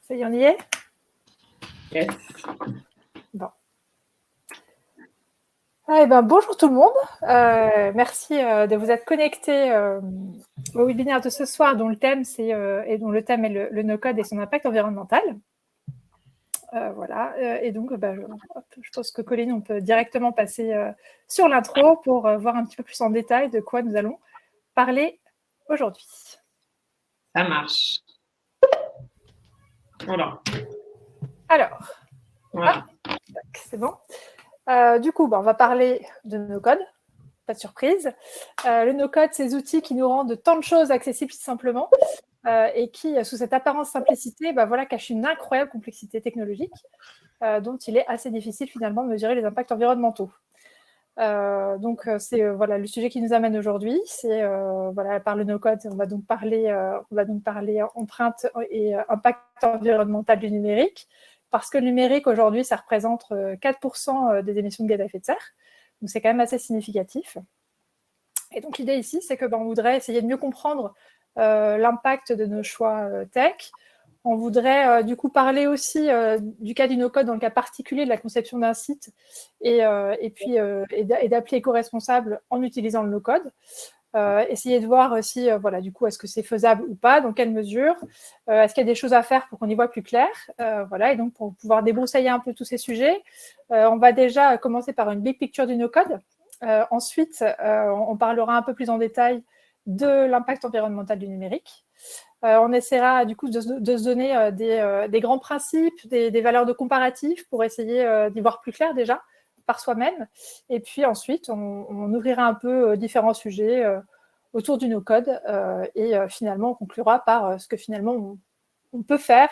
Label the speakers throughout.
Speaker 1: Ça y est, on y est?
Speaker 2: Yes.
Speaker 1: Bon. Eh ben, bonjour tout le monde. Merci de vous être connectés au webinaire de ce soir dont le thème, est le no-code et son impact environnemental. Voilà. Et donc, je pense que Colline, on peut directement passer sur l'intro pour voir un petit peu plus en détail de quoi nous allons parler aujourd'hui.
Speaker 2: Ça marche. Voilà.
Speaker 1: Alors,
Speaker 2: voilà.
Speaker 1: C'est bon. Du coup, on va parler de no-code. Pas de surprise. Le no-code, ces outils qui nous rendent tant de choses accessibles si simplement et qui, sous cette apparence simplicité, cachent une incroyable complexité technologique dont il est assez difficile finalement de mesurer les impacts environnementaux. C'est le sujet qui nous amène aujourd'hui. C'est par le no-code, on va donc parler empreinte et impact environnemental du numérique, parce que le numérique aujourd'hui, ça représente 4% des émissions de gaz à effet de serre. Donc c'est quand même assez significatif. Et donc l'idée ici, c'est que on voudrait essayer de mieux comprendre l'impact de nos choix tech. On voudrait du coup parler aussi du cas du no-code dans le cas particulier de la conception d'un site et d'appli éco-responsable en utilisant le no-code. Essayer de voir si, du coup, est-ce que c'est faisable ou pas, dans quelle mesure, est-ce qu'il y a des choses à faire pour qu'on y voit plus clair, et donc pour pouvoir débroussailler un peu tous ces sujets, on va déjà commencer par une big picture du no-code. Ensuite, on parlera un peu plus en détail de l'impact environnemental du numérique. On essaiera du coup de se donner des grands principes, des valeurs de comparatif pour essayer d'y voir plus clair déjà par soi-même. Et puis ensuite, on ouvrira un peu différents sujets autour du no-code et finalement, on conclura par ce que finalement on peut faire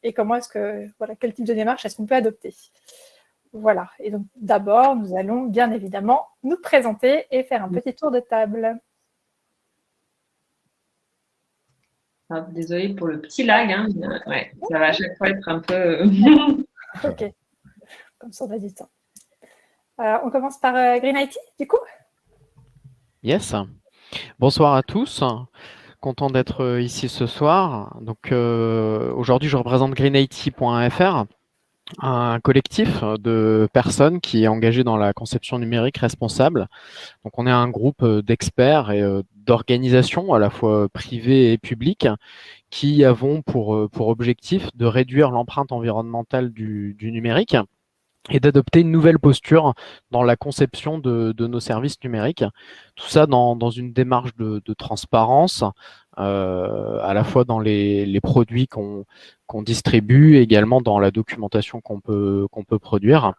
Speaker 1: et comment est-ce que, quel type de démarche est-ce qu'on peut adopter. Voilà. Et donc, d'abord, nous allons bien évidemment nous présenter et faire un petit tour de table.
Speaker 2: Désolée pour le petit lag. Ouais, ça va à chaque fois être un peu...
Speaker 1: Ok. Comme ça, on a du temps. On commence par Green IT, du coup.
Speaker 3: Yes. Bonsoir à tous. Content d'être ici ce soir. Donc aujourd'hui, je représente greenIT.fr, un collectif de personnes qui est engagé dans la conception numérique responsable. Donc on est un groupe d'experts et d'organisations à la fois privées et publiques qui avons pour objectif de réduire l'empreinte environnementale du numérique et d'adopter une nouvelle posture dans la conception de nos services numériques. Tout ça dans une démarche de transparence, à la fois dans les produits qu'on distribue, également dans la documentation qu'on peut produire,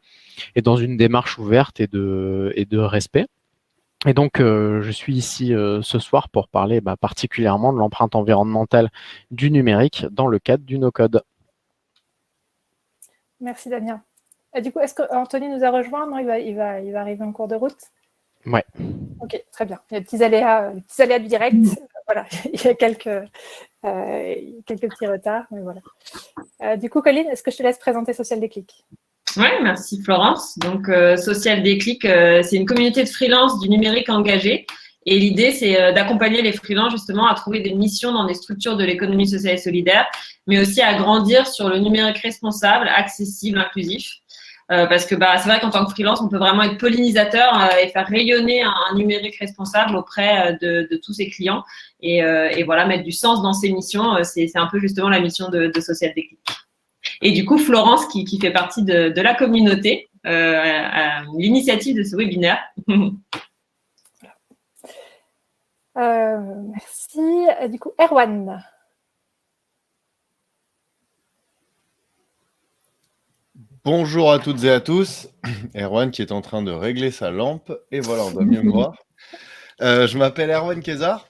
Speaker 3: et dans une démarche ouverte et de respect. Et donc, je suis ici ce soir pour parler particulièrement de l'empreinte environnementale du numérique dans le cadre du no-code.
Speaker 1: Merci Damien. Et du coup, est-ce qu'Anthony nous a rejoint? Non, il va arriver en cours de route.
Speaker 3: Ouais.
Speaker 1: Ok, très bien. Il y a des petits aléas du direct. Voilà, il y a quelques petits retards, mais voilà. Du coup, Colline, est-ce que je te laisse présenter Social Déclic?
Speaker 2: Oui, merci Florence. Donc, Social Déclic, c'est une communauté de freelance du numérique engagé. Et l'idée, c'est d'accompagner les freelances justement à trouver des missions dans des structures de l'économie sociale et solidaire, mais aussi à grandir sur le numérique responsable, accessible, inclusif. Parce que c'est vrai qu'en tant que freelance, on peut vraiment être pollinisateur et faire rayonner un numérique responsable auprès de tous ses clients. Et voilà, mettre du sens dans ses missions, c'est un peu justement la mission de Social Déclic. Et du coup, Florence, qui fait partie de la communauté, à l'initiative de ce webinaire.
Speaker 1: Merci. Du coup, Erwan.
Speaker 4: Bonjour à toutes et à tous. Erwan qui est en train de régler sa lampe. Et voilà, on doit mieux me voir. Je m'appelle Erwan Kézard.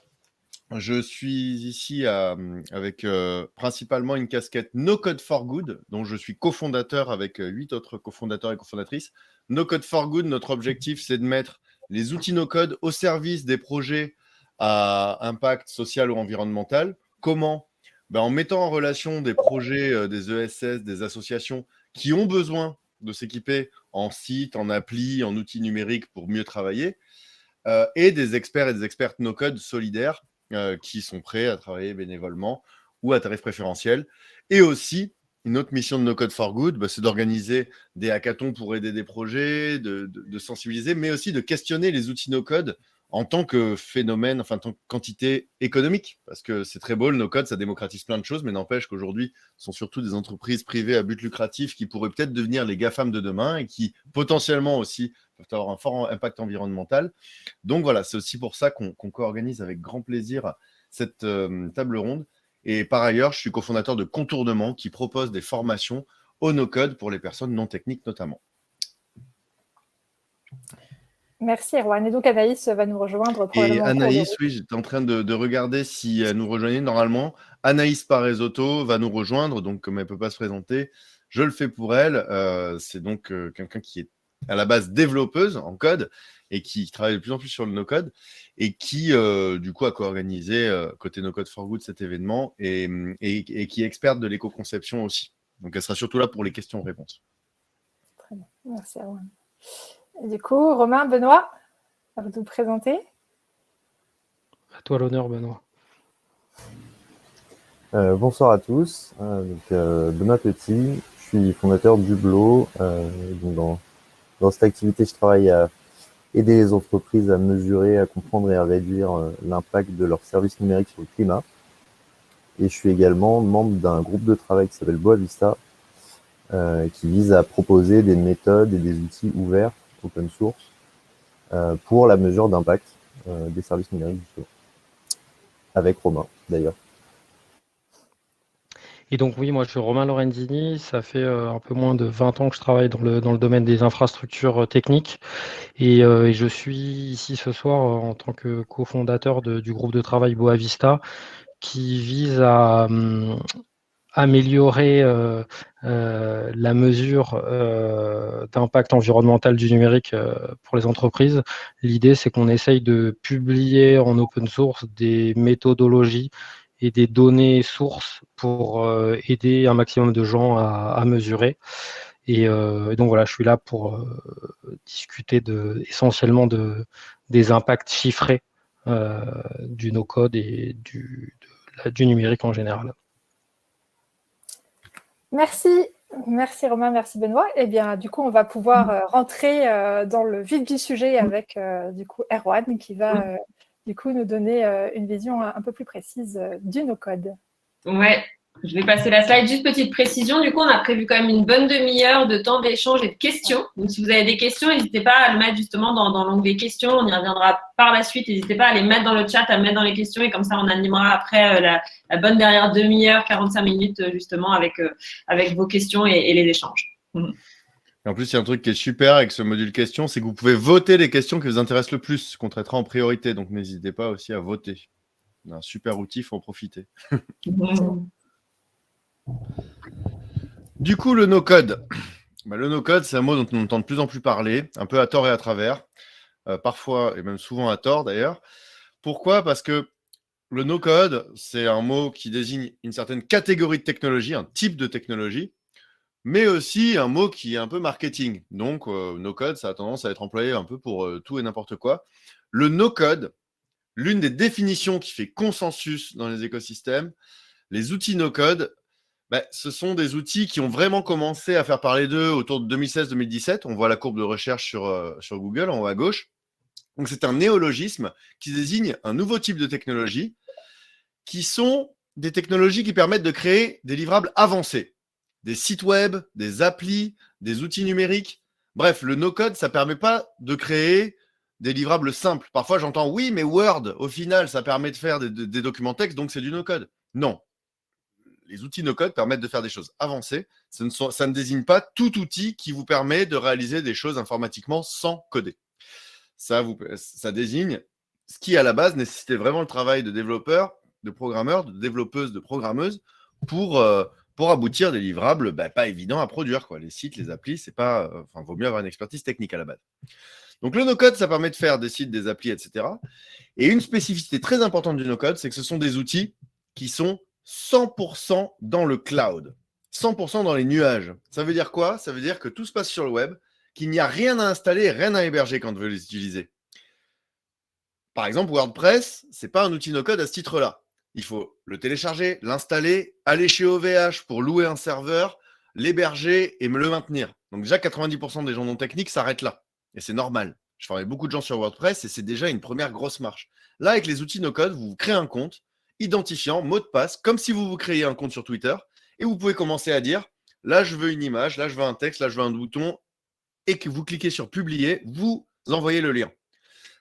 Speaker 4: Je suis ici avec principalement une casquette No Code for Good, dont je suis cofondateur avec 8 autres cofondateurs et cofondatrices. No Code for Good, notre objectif, c'est de mettre les outils no code au service des projets à impact social ou environnemental. Comment? En mettant en relation des projets des ESS, des associations qui ont besoin de s'équiper en site, en appli, en outils numériques pour mieux travailler, et des experts et des expertes no-code solidaires qui sont prêts à travailler bénévolement ou à tarif préférentiel. Et aussi, une autre mission de No Code for Good, c'est d'organiser des hackathons pour aider des projets, de sensibiliser, mais aussi de questionner les outils no code en tant que phénomène, enfin, en tant que quantité économique. Parce que c'est très beau, le no code, ça démocratise plein de choses, mais n'empêche qu'aujourd'hui, ce sont surtout des entreprises privées à but lucratif qui pourraient peut-être devenir les GAFAM de demain et qui potentiellement aussi peuvent avoir un fort impact environnemental. Donc voilà, c'est aussi pour ça qu'on co-organise avec grand plaisir cette table ronde. Et par ailleurs, je suis cofondateur de Contournement qui propose des formations au no-code pour les personnes non techniques notamment.
Speaker 1: Merci Erwan. Et donc Anaïs va nous rejoindre probablement.
Speaker 4: Et Anaïs, oui, j'étais en train de regarder si elle nous rejoignait. Normalement, Anaïs Paresotto va nous rejoindre. Donc, comme elle ne peut pas se présenter, je le fais pour elle. C'est donc quelqu'un qui est à la base développeuse en code et qui travaille de plus en plus sur le no-code et qui, du coup, a co-organisé côté No Code for Good cet événement et qui est experte de l'éco-conception aussi. Donc, elle sera surtout là pour les questions-réponses.
Speaker 1: Très bien. Merci Erwan. Et du coup, Romain, Benoît, à vous de vous présenter.
Speaker 5: À toi l'honneur, Benoît.
Speaker 6: Bonsoir à tous. Benoît Petit, je suis fondateur d'Hublot. Donc dans cette activité, je travaille à aider les entreprises à mesurer, à comprendre et à réduire l'impact de leurs services numériques sur le climat. Et je suis également membre d'un groupe de travail qui s'appelle Boa Vista, qui vise à proposer des méthodes et des outils ouverts, open source, pour la mesure d'impact des services numériques, justement. Avec Romain, d'ailleurs.
Speaker 5: Et donc oui, moi je suis Romain Lorenzini, ça fait un peu moins de 20 ans que je travaille dans le domaine des infrastructures techniques et je suis ici ce soir en tant que cofondateur du groupe de travail Boa Vista qui vise à améliorer la mesure d'impact environnemental du numérique pour les entreprises. L'idée, c'est qu'on essaye de publier en open source des méthodologies et des données sources pour aider un maximum de gens à mesurer. Et donc voilà, je suis là pour discuter essentiellement des impacts chiffrés du no-code et du numérique en général.
Speaker 1: Merci Romain, merci Benoît. Eh bien, du coup, on va pouvoir rentrer dans le vif du sujet avec du coup Erwan qui va du coup nous donner une vision un peu plus précise du no-code.
Speaker 2: Ouais, je vais passer la slide. Juste petite précision, du coup, on a prévu quand même une bonne demi-heure de temps d'échange et de questions. Donc, si vous avez des questions, n'hésitez pas à le mettre justement dans l'onglet questions. On y reviendra par la suite. N'hésitez pas à les mettre dans le chat, à mettre dans les questions et comme ça, on animera après la bonne dernière demi-heure, 45 minutes justement avec vos questions et les échanges.
Speaker 4: Et en plus, il y a un truc qui est super avec ce module questions, c'est que vous pouvez voter les questions qui vous intéressent le plus, qu'on traitera en priorité. Donc, n'hésitez pas aussi à voter. C'est un super outil, il faut en profiter. Du coup, le no-code. Le no-code, c'est un mot dont on entend de plus en plus parler, un peu à tort et à travers, parfois et même souvent à tort d'ailleurs. Pourquoi ? Parce que le no-code, c'est un mot qui désigne une certaine catégorie de technologie, un type de technologie, mais aussi un mot qui est un peu marketing. Donc, no-code, ça a tendance à être employé un peu pour tout et n'importe quoi. Le no-code, l'une des définitions qui fait consensus dans les écosystèmes, les outils no-code, ce sont des outils qui ont vraiment commencé à faire parler d'eux autour de 2016-2017. On voit la courbe de recherche sur Google en haut à gauche. Donc, c'est un néologisme qui désigne un nouveau type de technologie qui sont des technologies qui permettent de créer des livrables avancés. Des sites web, des applis, des outils numériques. Bref, le no-code, ça ne permet pas de créer des livrables simples. Parfois, j'entends, oui, mais Word, au final, ça permet de faire des documents texte, donc c'est du no-code. Non. Les outils no-code permettent de faire des choses avancées. Ça ne désigne pas tout outil qui vous permet de réaliser des choses informatiquement sans coder. Ça désigne ce qui, à la base, nécessitait vraiment le travail de développeurs, de programmeurs, de développeuses, de programmeuses pour aboutir des livrables pas évidents à produire, quoi. Les sites, les applis, c'est pas. Vaut mieux avoir une expertise technique à la base. Donc, le no-code, ça permet de faire des sites, des applis, etc. Et une spécificité très importante du no-code, c'est que ce sont des outils qui sont 100% dans le cloud, 100% dans les nuages. Ça veut dire quoi ? Ça veut dire que tout se passe sur le web, qu'il n'y a rien à installer, rien à héberger quand on veut les utiliser. Par exemple, WordPress, ce n'est pas un outil no-code à ce titre-là. il faut le télécharger, l'installer, aller chez OVH pour louer un serveur, l'héberger et me le maintenir. Donc déjà, 90% des gens non techniques s'arrêtent là. Et c'est normal. Je formais beaucoup de gens sur WordPress et c'est déjà une première grosse marche. Là, avec les outils no-code, vous créez un compte, identifiant, mot de passe, comme si vous créiez un compte sur Twitter. Et vous pouvez commencer à dire, là, je veux une image, là, je veux un texte, là, je veux un bouton. Et que vous cliquez sur publier, vous envoyez le lien.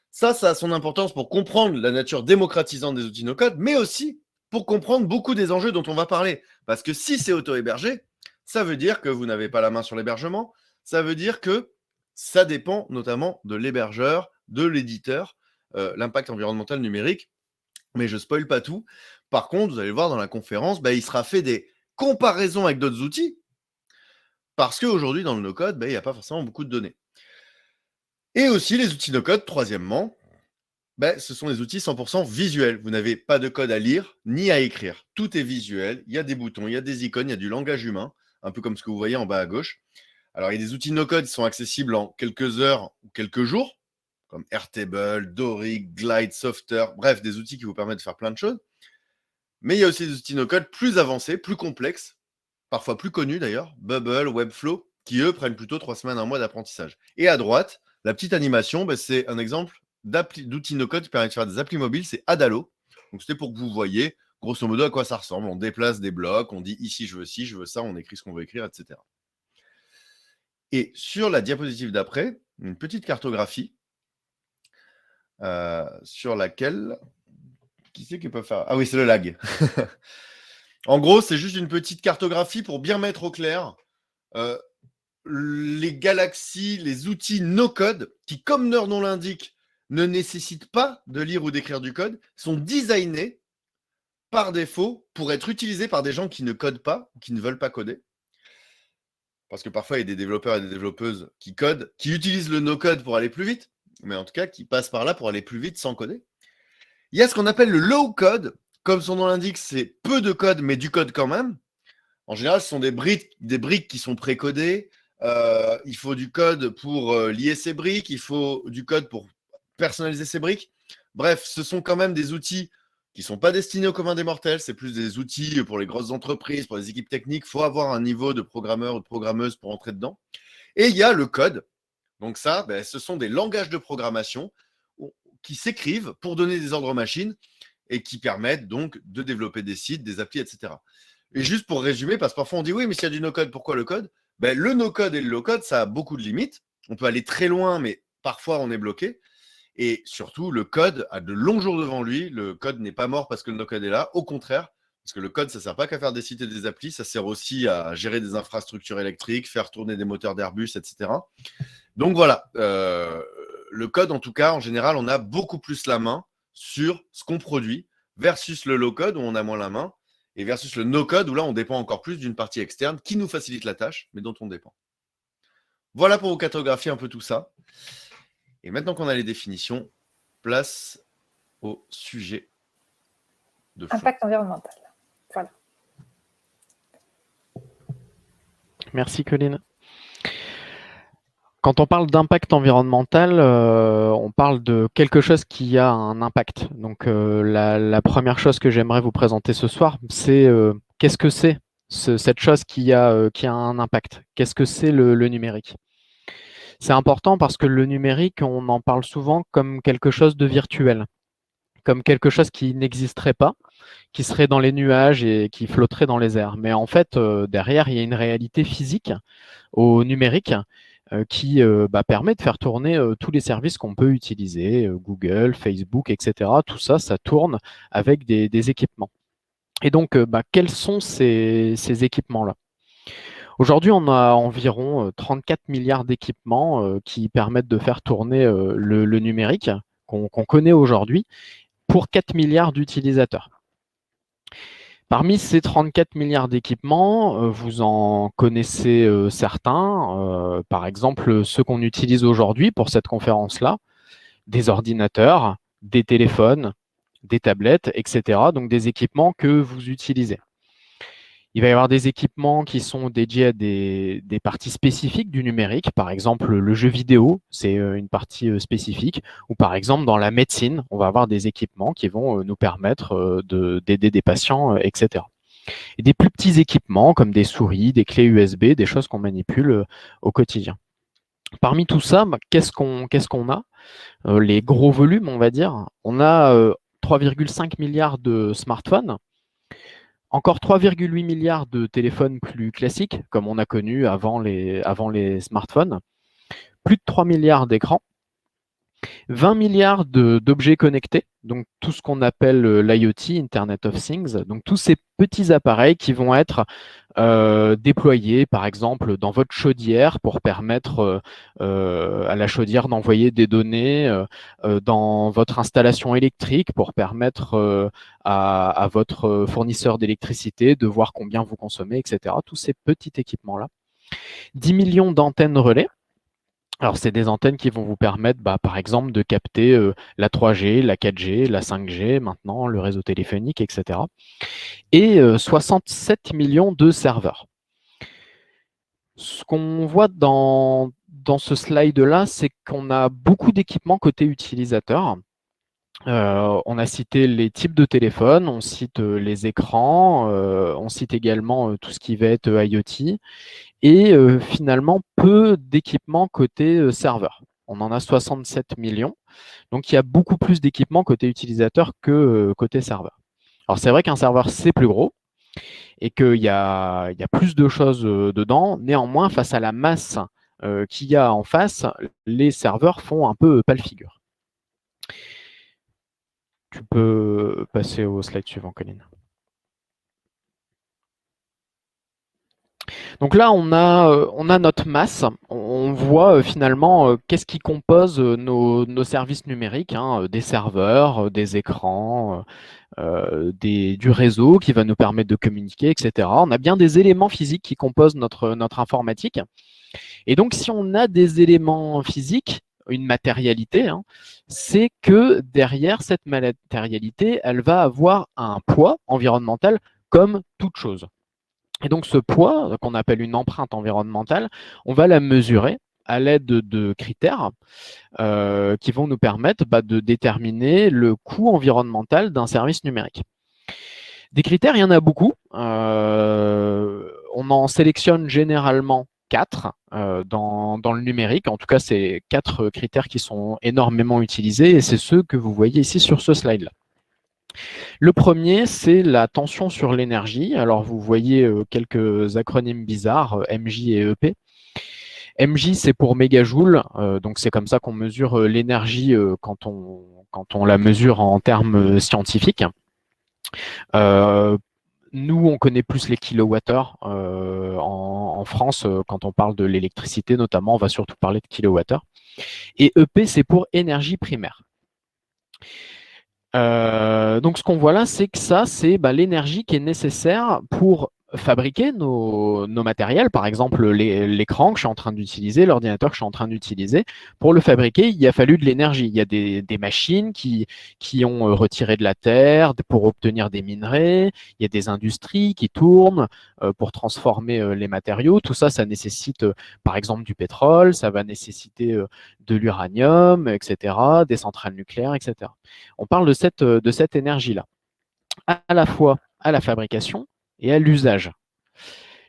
Speaker 4: Ça a son importance pour comprendre la nature démocratisante des outils no-code, mais aussi pour comprendre beaucoup des enjeux dont on va parler. Parce que si c'est auto-hébergé, ça veut dire que vous n'avez pas la main sur l'hébergement, ça veut dire que ça dépend notamment de l'hébergeur, de l'éditeur, l'impact environnemental numérique, mais je ne spoil pas tout. Par contre, vous allez voir dans la conférence, il sera fait des comparaisons avec d'autres outils, parce qu'aujourd'hui, dans le no-code, il n'y a pas forcément beaucoup de données. Et aussi, les outils no-code, troisièmement, ce sont des outils 100% visuels. Vous n'avez pas de code à lire ni à écrire. Tout est visuel. Il y a des boutons, il y a des icônes, il y a du langage humain, un peu comme ce que vous voyez en bas à gauche. Alors, il y a des outils no-code qui sont accessibles en quelques heures ou quelques jours, comme Airtable, Doric, Glide, Softer, bref, des outils qui vous permettent de faire plein de choses. Mais il y a aussi des outils no-code plus avancés, plus complexes, parfois plus connus d'ailleurs, Bubble, Webflow, qui eux prennent plutôt 3 semaines, 1 mois d'apprentissage. Et à droite, la petite animation, c'est un exemple d'outil no-code qui permet de faire des applis mobiles, c'est Adalo. Donc c'était pour que vous voyez grosso modo à quoi ça ressemble. On déplace des blocs, on dit ici je veux ci, je veux ça, on écrit ce qu'on veut écrire, etc. Et sur la diapositive d'après, une petite cartographie sur laquelle... Qui c'est qui peut faire? Ah oui, c'est le lag. En gros, c'est juste une petite cartographie pour bien mettre au clair les galaxies, les outils no-code qui, comme leur nom l'indique, ne nécessitent pas de lire ou d'écrire du code, sont designés par défaut pour être utilisés par des gens qui ne codent pas, ou qui ne veulent pas coder. Parce que parfois, il y a des développeurs et des développeuses qui codent, qui utilisent le no-code pour aller plus vite, mais en tout cas, qui passent par là pour aller plus vite sans coder. Il y a ce qu'on appelle le low-code. Comme son nom l'indique, c'est peu de code, mais du code quand même. En général, ce sont des briques qui sont précodées. Il faut du code pour lier ces briques. Il faut du code pour personnaliser ces briques. Bref, ce sont quand même des outils qui ne sont pas destinés au commun des mortels. C'est plus des outils pour les grosses entreprises, pour les équipes techniques. Il faut avoir un niveau de programmeur ou de programmeuse pour entrer dedans. Et il y a le code. Donc ça, ce sont des langages de programmation qui s'écrivent pour donner des ordres aux machines et qui permettent donc de développer des sites, des applis, etc. Et juste pour résumer, parce que parfois on dit oui, mais s'il y a du no-code, pourquoi le code? Le no-code et le low-code, ça a beaucoup de limites. On peut aller très loin, mais parfois on est bloqué. Et surtout, le code a de longs jours devant lui. Le code n'est pas mort parce que le no-code est là. Au contraire, parce que le code, ça ne sert pas qu'à faire des sites et des applis, ça sert aussi à gérer des infrastructures électriques, faire tourner des moteurs d'Airbus, etc. Donc voilà, le code, en tout cas, en général, on a beaucoup plus la main sur ce qu'on produit versus le low-code où on a moins la main et versus le no-code où là, on dépend encore plus d'une partie externe qui nous facilite la tâche, mais dont on dépend. Voilà pour vous cartographier un peu tout ça. Et maintenant qu'on a les définitions, place au sujet de fond.
Speaker 1: Impact environnemental. Voilà.
Speaker 3: Merci, Colline. Quand on parle d'impact environnemental, on parle de quelque chose qui a un impact. Donc, la première chose que j'aimerais vous présenter ce soir, c'est qu'est-ce que c'est cette chose qui a un impact? Qu'est-ce que c'est le numérique? C'est important parce que le numérique, on en parle souvent comme quelque chose de virtuel, comme quelque chose qui n'existerait pas, qui serait dans les nuages et qui flotterait dans les airs. Mais en fait, derrière, il y a une réalité physique au numérique qui permet de faire tourner tous les services qu'on peut utiliser, Google, Facebook, etc. Tout ça, ça tourne avec des équipements. Et donc, quels sont ces équipements-là? Aujourd'hui, on a environ 34 milliards d'équipements qui permettent de faire tourner le numérique qu'on connaît aujourd'hui pour 4 milliards d'utilisateurs. Parmi ces 34 milliards d'équipements, vous en connaissez certains, par exemple ceux qu'on utilise aujourd'hui pour cette conférence-là, des ordinateurs, des téléphones, des tablettes, etc. Donc des équipements que vous utilisez. Il va y avoir des équipements qui sont dédiés à des parties spécifiques du numérique. Par exemple, le jeu vidéo, c'est une partie spécifique. Ou par exemple, dans la médecine, on va avoir des équipements qui vont nous permettre d'aider des patients, etc. Et des plus petits équipements comme des souris, des clés USB, des choses qu'on manipule au quotidien. Parmi tout ça, qu'est-ce qu'on a? Les gros volumes, on va dire. On a 3,5 milliards de smartphones, encore 3,8 milliards de téléphones plus classiques, comme on a connu avant les smartphones, plus de 3 milliards d'écrans, 20 milliards d'objets connectés, donc tout ce qu'on appelle l'IoT, Internet of Things, donc tous ces petits appareils qui vont être déployés, par exemple, dans votre chaudière pour permettre à la chaudière d'envoyer des données, dans votre installation électrique pour permettre à votre fournisseur d'électricité de voir combien vous consommez, etc. Tous ces petits équipements-là. 10 millions d'antennes relais. Alors, c'est des antennes qui vont vous permettre, par exemple, de capter la 3G, la 4G, la 5G, maintenant, le réseau téléphonique, etc. Et 67 millions de serveurs. Ce qu'on voit dans ce slide-là, c'est qu'on a beaucoup d'équipements côté utilisateur. On a cité les types de téléphones, on cite les écrans, on cite également tout ce qui va être IoT. Et finalement, peu d'équipements côté serveur. On en a 67 millions. Donc, il y a beaucoup plus d'équipements côté utilisateur que côté serveur. Alors, c'est vrai qu'un serveur, c'est plus gros et qu'il y a plus de choses dedans. Néanmoins, face à la masse qu'il y a en face, les serveurs font un peu pâle figure. Tu peux passer au slide suivant, Colline. Donc là, on a notre masse. On voit finalement qu'est-ce qui compose nos services numériques, hein, des serveurs, des écrans, du réseau qui va nous permettre de communiquer, etc. On a bien des éléments physiques qui composent notre informatique. Et donc, si on a des éléments physiques, une matérialité, hein, c'est que derrière cette matérialité, elle va avoir un poids environnemental comme toute chose. Et donc ce poids, qu'on appelle une empreinte environnementale, on va la mesurer à l'aide de critères qui vont nous permettre de déterminer le coût environnemental d'un service numérique. Des critères, il y en a beaucoup. On en sélectionne généralement 4 dans le numérique. En tout cas, c'est 4 critères qui sont énormément utilisés et c'est ceux que vous voyez ici sur ce slide-là. Le premier, c'est la tension sur l'énergie. Alors, vous voyez quelques acronymes bizarres, MJ et EP. MJ, c'est pour mégajoule, donc c'est comme ça qu'on mesure l'énergie quand on la mesure en termes scientifiques. Nous, on connaît plus les kilowattheures. En France, quand on parle de l'électricité notamment, on va surtout parler de kilowattheures. Et EP, c'est pour énergie primaire. Donc, ce qu'on voit là, c'est que ça, c'est l'énergie qui est nécessaire pour fabriquer nos matériels. Par exemple, l'écran que je suis en train d'utiliser, l'ordinateur que je suis en train d'utiliser. Pour le fabriquer, il a fallu de l'énergie. Il y a des machines qui ont retiré de la terre pour obtenir des minerais. Il y a des industries qui tournent pour transformer les matériaux. Tout ça, ça nécessite, par exemple, du pétrole. Ça va nécessiter de l'uranium, etc., des centrales nucléaires, etc. On parle de cette énergie-là, à la fois à la fabrication et à l'usage.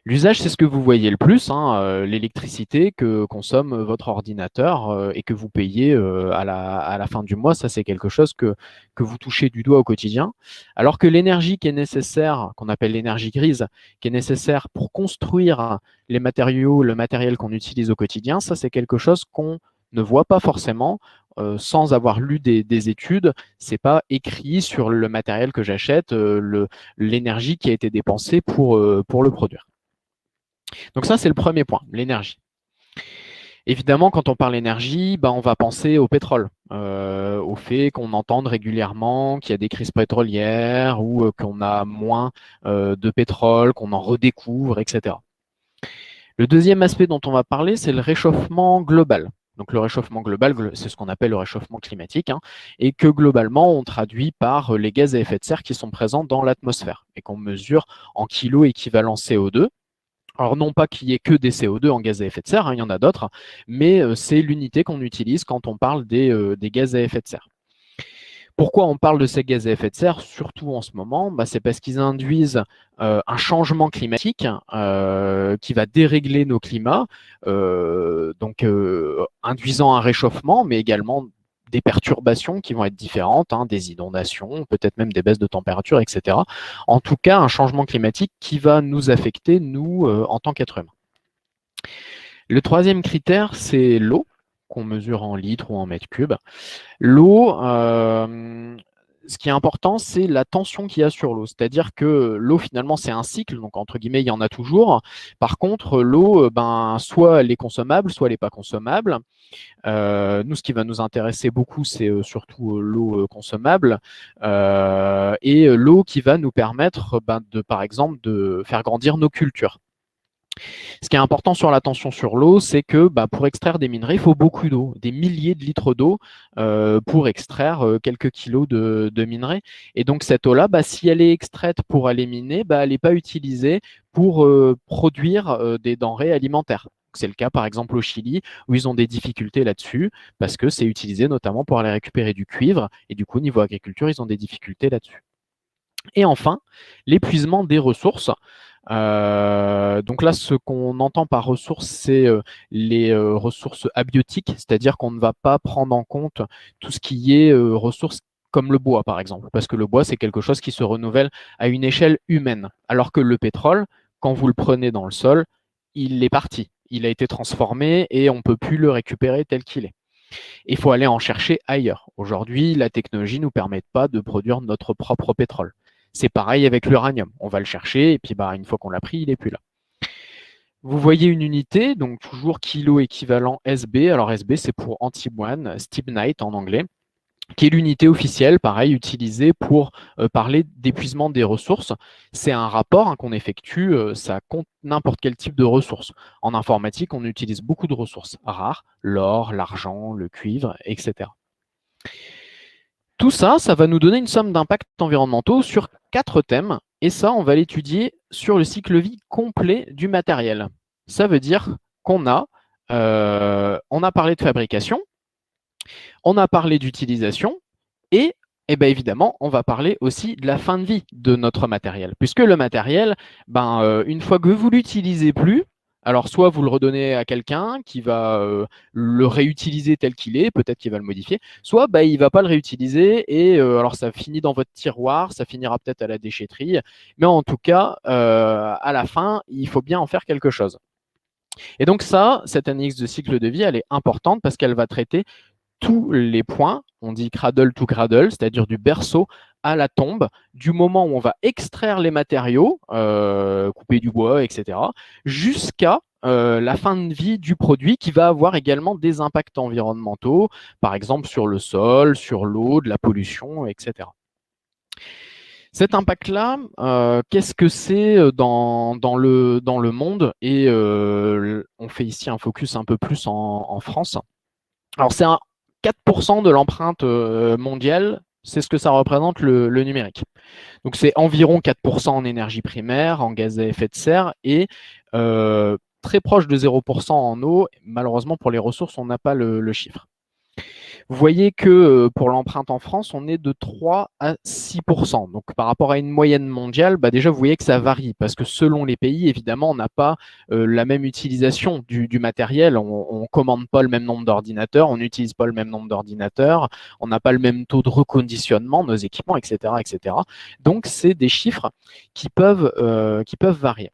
Speaker 3: L'usage, c'est ce que vous voyez le plus, hein, l'électricité que consomme votre ordinateur et que vous payez à la fin du mois. Ça, c'est quelque chose que vous touchez du doigt au quotidien. Alors que l'énergie qui est nécessaire, qu'on appelle l'énergie grise, qui est nécessaire pour construire les matériaux, le matériel qu'on utilise au quotidien, ça, c'est quelque chose qu'on ne voit pas forcément sans avoir lu des études. C'est pas écrit sur le matériel que j'achète, l'énergie qui a été dépensée pour le produire. Donc ça, c'est le premier point, l'énergie. Évidemment, quand on parle énergie, on va penser au pétrole, au fait qu'on entende régulièrement qu'il y a des crises pétrolières ou qu'on a moins de pétrole, qu'on en redécouvre, etc. Le deuxième aspect dont on va parler, c'est le réchauffement global. Donc le réchauffement global, c'est ce qu'on appelle le réchauffement climatique, hein, et que globalement on traduit par les gaz à effet de serre qui sont présents dans l'atmosphère et qu'on mesure en kilos équivalent CO2. Alors non pas qu'il y ait que des CO2 en gaz à effet de serre, hein, il y en a d'autres, mais c'est l'unité qu'on utilise quand on parle des gaz à effet de serre. Pourquoi on parle de ces gaz à effet de serre, surtout en ce moment? C'est parce qu'ils induisent un changement climatique qui va dérégler nos climats, induisant un réchauffement, mais également des perturbations qui vont être différentes, hein, des inondations, peut-être même des baisses de température, etc. En tout cas, un changement climatique qui va nous affecter, nous, en tant qu'êtres humains. Le troisième critère, c'est l'eau, qu'on mesure en litres ou en mètres cubes. L'eau, ce qui est important, c'est la tension qu'il y a sur l'eau. C'est-à-dire que l'eau, finalement, c'est un cycle, donc entre guillemets, il y en a toujours. Par contre, l'eau, soit elle est consommable, soit elle n'est pas consommable. Nous, ce qui va nous intéresser beaucoup, c'est surtout l'eau consommable et l'eau qui va nous permettre, par exemple, de faire grandir nos cultures. Ce qui est important sur la tension sur l'eau, c'est que pour extraire des minerais, il faut beaucoup d'eau, des milliers de litres d'eau pour extraire quelques kilos de minerais. Et donc cette eau-là, si elle est extraite pour aller miner, elle n'est pas utilisée pour produire des denrées alimentaires. C'est le cas par exemple au Chili où ils ont des difficultés là-dessus parce que c'est utilisé notamment pour aller récupérer du cuivre et du coup niveau agriculture ils ont des difficultés là-dessus. Et enfin, l'épuisement des ressources. Donc là, ce qu'on entend par ressources, c'est les ressources abiotiques, c'est-à-dire qu'on ne va pas prendre en compte tout ce qui est ressources comme le bois, par exemple, parce que le bois, c'est quelque chose qui se renouvelle à une échelle humaine, alors que le pétrole, quand vous le prenez dans le sol, il est parti, il a été transformé et on ne peut plus le récupérer tel qu'il est. Il faut aller en chercher ailleurs. Aujourd'hui, la technologie ne nous permet pas de produire notre propre pétrole. C'est pareil avec l'uranium. On va le chercher et puis une fois qu'on l'a pris, il n'est plus là. Vous voyez une unité, donc toujours kilo équivalent SB. Alors SB, c'est pour antimoine, stibnite en anglais, qui est l'unité officielle, pareil, utilisée pour parler d'épuisement des ressources. C'est un rapport qu'on effectue, ça compte n'importe quel type de ressources. En informatique, on utilise beaucoup de ressources rares, l'or, l'argent, le cuivre, etc. Tout ça, ça va nous donner une somme d'impacts environnementaux sur 4 thèmes, et ça, on va l'étudier sur le cycle vie complet du matériel. Ça veut dire qu'on on a parlé de fabrication, on a parlé d'utilisation, et évidemment, on va parler aussi de la fin de vie de notre matériel, puisque le matériel, une fois que vous ne l'utilisez plus, alors soit vous le redonnez à quelqu'un qui va le réutiliser tel qu'il est, peut-être qu'il va le modifier, soit il ne va pas le réutiliser et alors ça finit dans votre tiroir, ça finira peut-être à la déchetterie, mais en tout cas, à la fin, il faut bien en faire quelque chose. Et donc ça, cette analyse de cycle de vie, elle est importante parce qu'elle va traiter tous les points, on dit cradle to cradle, c'est-à-dire du berceau à la tombe, du moment où on va extraire les matériaux, couper du bois, etc., jusqu'à la fin de vie du produit qui va avoir également des impacts environnementaux, par exemple sur le sol, sur l'eau, de la pollution, etc. Cet impact-là, qu'est-ce que c'est dans le monde? Et on fait ici un focus un peu plus en France. Alors, c'est 4% de l'empreinte mondiale, c'est ce que ça représente le numérique. Donc, c'est environ 4% en énergie primaire, en gaz à effet de serre et très proche de 0% en eau. Malheureusement, pour les ressources, on n'a pas le chiffre. Vous voyez que pour l'empreinte en France, on est de 3 à 6%. Donc, par rapport à une moyenne mondiale, déjà, vous voyez que ça varie parce que selon les pays, évidemment, on n'a pas la même utilisation du matériel. On ne commande pas le même nombre d'ordinateurs, on n'utilise pas le même nombre d'ordinateurs, on n'a pas le même taux de reconditionnement, nos équipements, etc., etc. Donc, c'est des chiffres qui peuvent varier.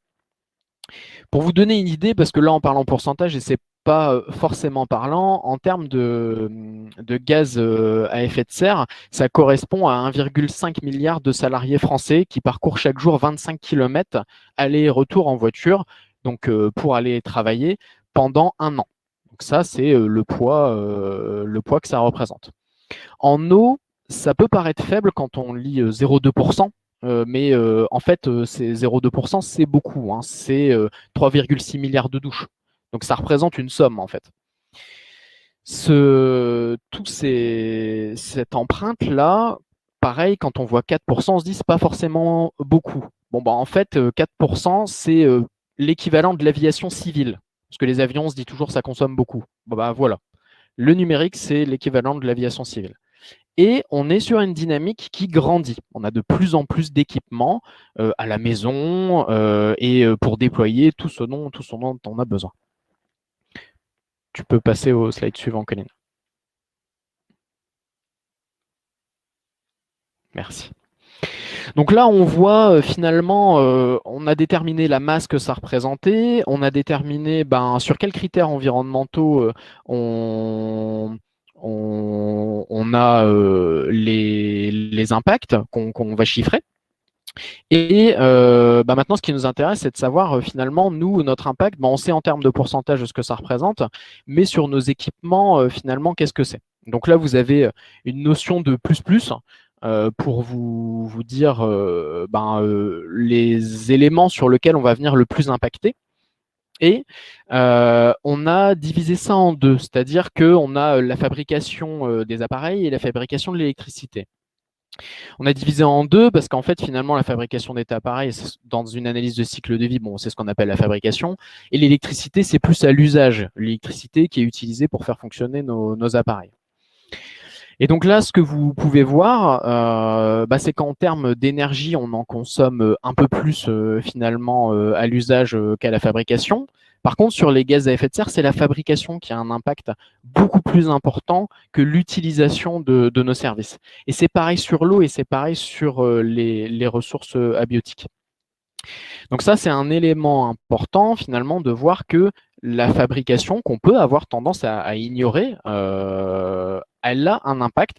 Speaker 3: Pour vous donner une idée, parce que là, on parle en pourcentage et c'est pas forcément parlant, en termes de gaz à effet de serre, ça correspond à 1,5 milliard de salariés français qui parcourent chaque jour 25 km aller et retour en voiture, donc pour aller travailler pendant un an. Donc ça, c'est le poids que ça représente. En eau, ça peut paraître faible quand on lit 0,2%. Mais en fait, 0,2%, c'est beaucoup. C'est 3,6 milliards de douches. Donc, ça représente une somme, en fait. Cette empreinte-là, pareil, quand on voit 4%, on se dit c'est pas forcément beaucoup. Bon, bah, en fait, 4%, c'est l'équivalent de l'aviation civile. Parce que les avions, on se dit toujours ça consomme beaucoup. Bon, bah, voilà. Le numérique, c'est l'équivalent de l'aviation civile. Et on est sur une dynamique qui grandit. On a de plus en plus d'équipements à la maison et pour déployer tout ce dont on a besoin. Tu peux passer au slide suivant, Colline. Merci. Donc là, on voit finalement, on a déterminé la masse que ça représentait, on a déterminé sur quels critères environnementaux on a les impacts qu'on va chiffrer. Et maintenant, ce qui nous intéresse, c'est de savoir finalement, nous, notre impact, on sait en termes de pourcentage ce que ça représente, mais sur nos équipements, finalement, qu'est-ce que c'est? Donc là, vous avez une notion de plus pour vous dire les éléments sur lesquels on va venir le plus impacter. Et on a divisé ça en deux, c'est-à-dire qu'on a la fabrication des appareils et la fabrication de l'électricité. On a divisé en deux parce qu'en fait, finalement, la fabrication des appareils, dans une analyse de cycle de vie, c'est ce qu'on appelle la fabrication. Et l'électricité, c'est plus à l'usage, l'électricité qui est utilisée pour faire fonctionner nos appareils. Et donc là, ce que vous pouvez voir, c'est qu'en termes d'énergie, on en consomme un peu plus finalement à l'usage qu'à la fabrication. Par contre, sur les gaz à effet de serre, c'est la fabrication qui a un impact beaucoup plus important que l'utilisation de nos services. Et c'est pareil sur l'eau et c'est pareil sur les ressources abiotiques. Donc ça, c'est un élément important finalement de voir que la fabrication, qu'on peut avoir tendance à ignorer, elle a un impact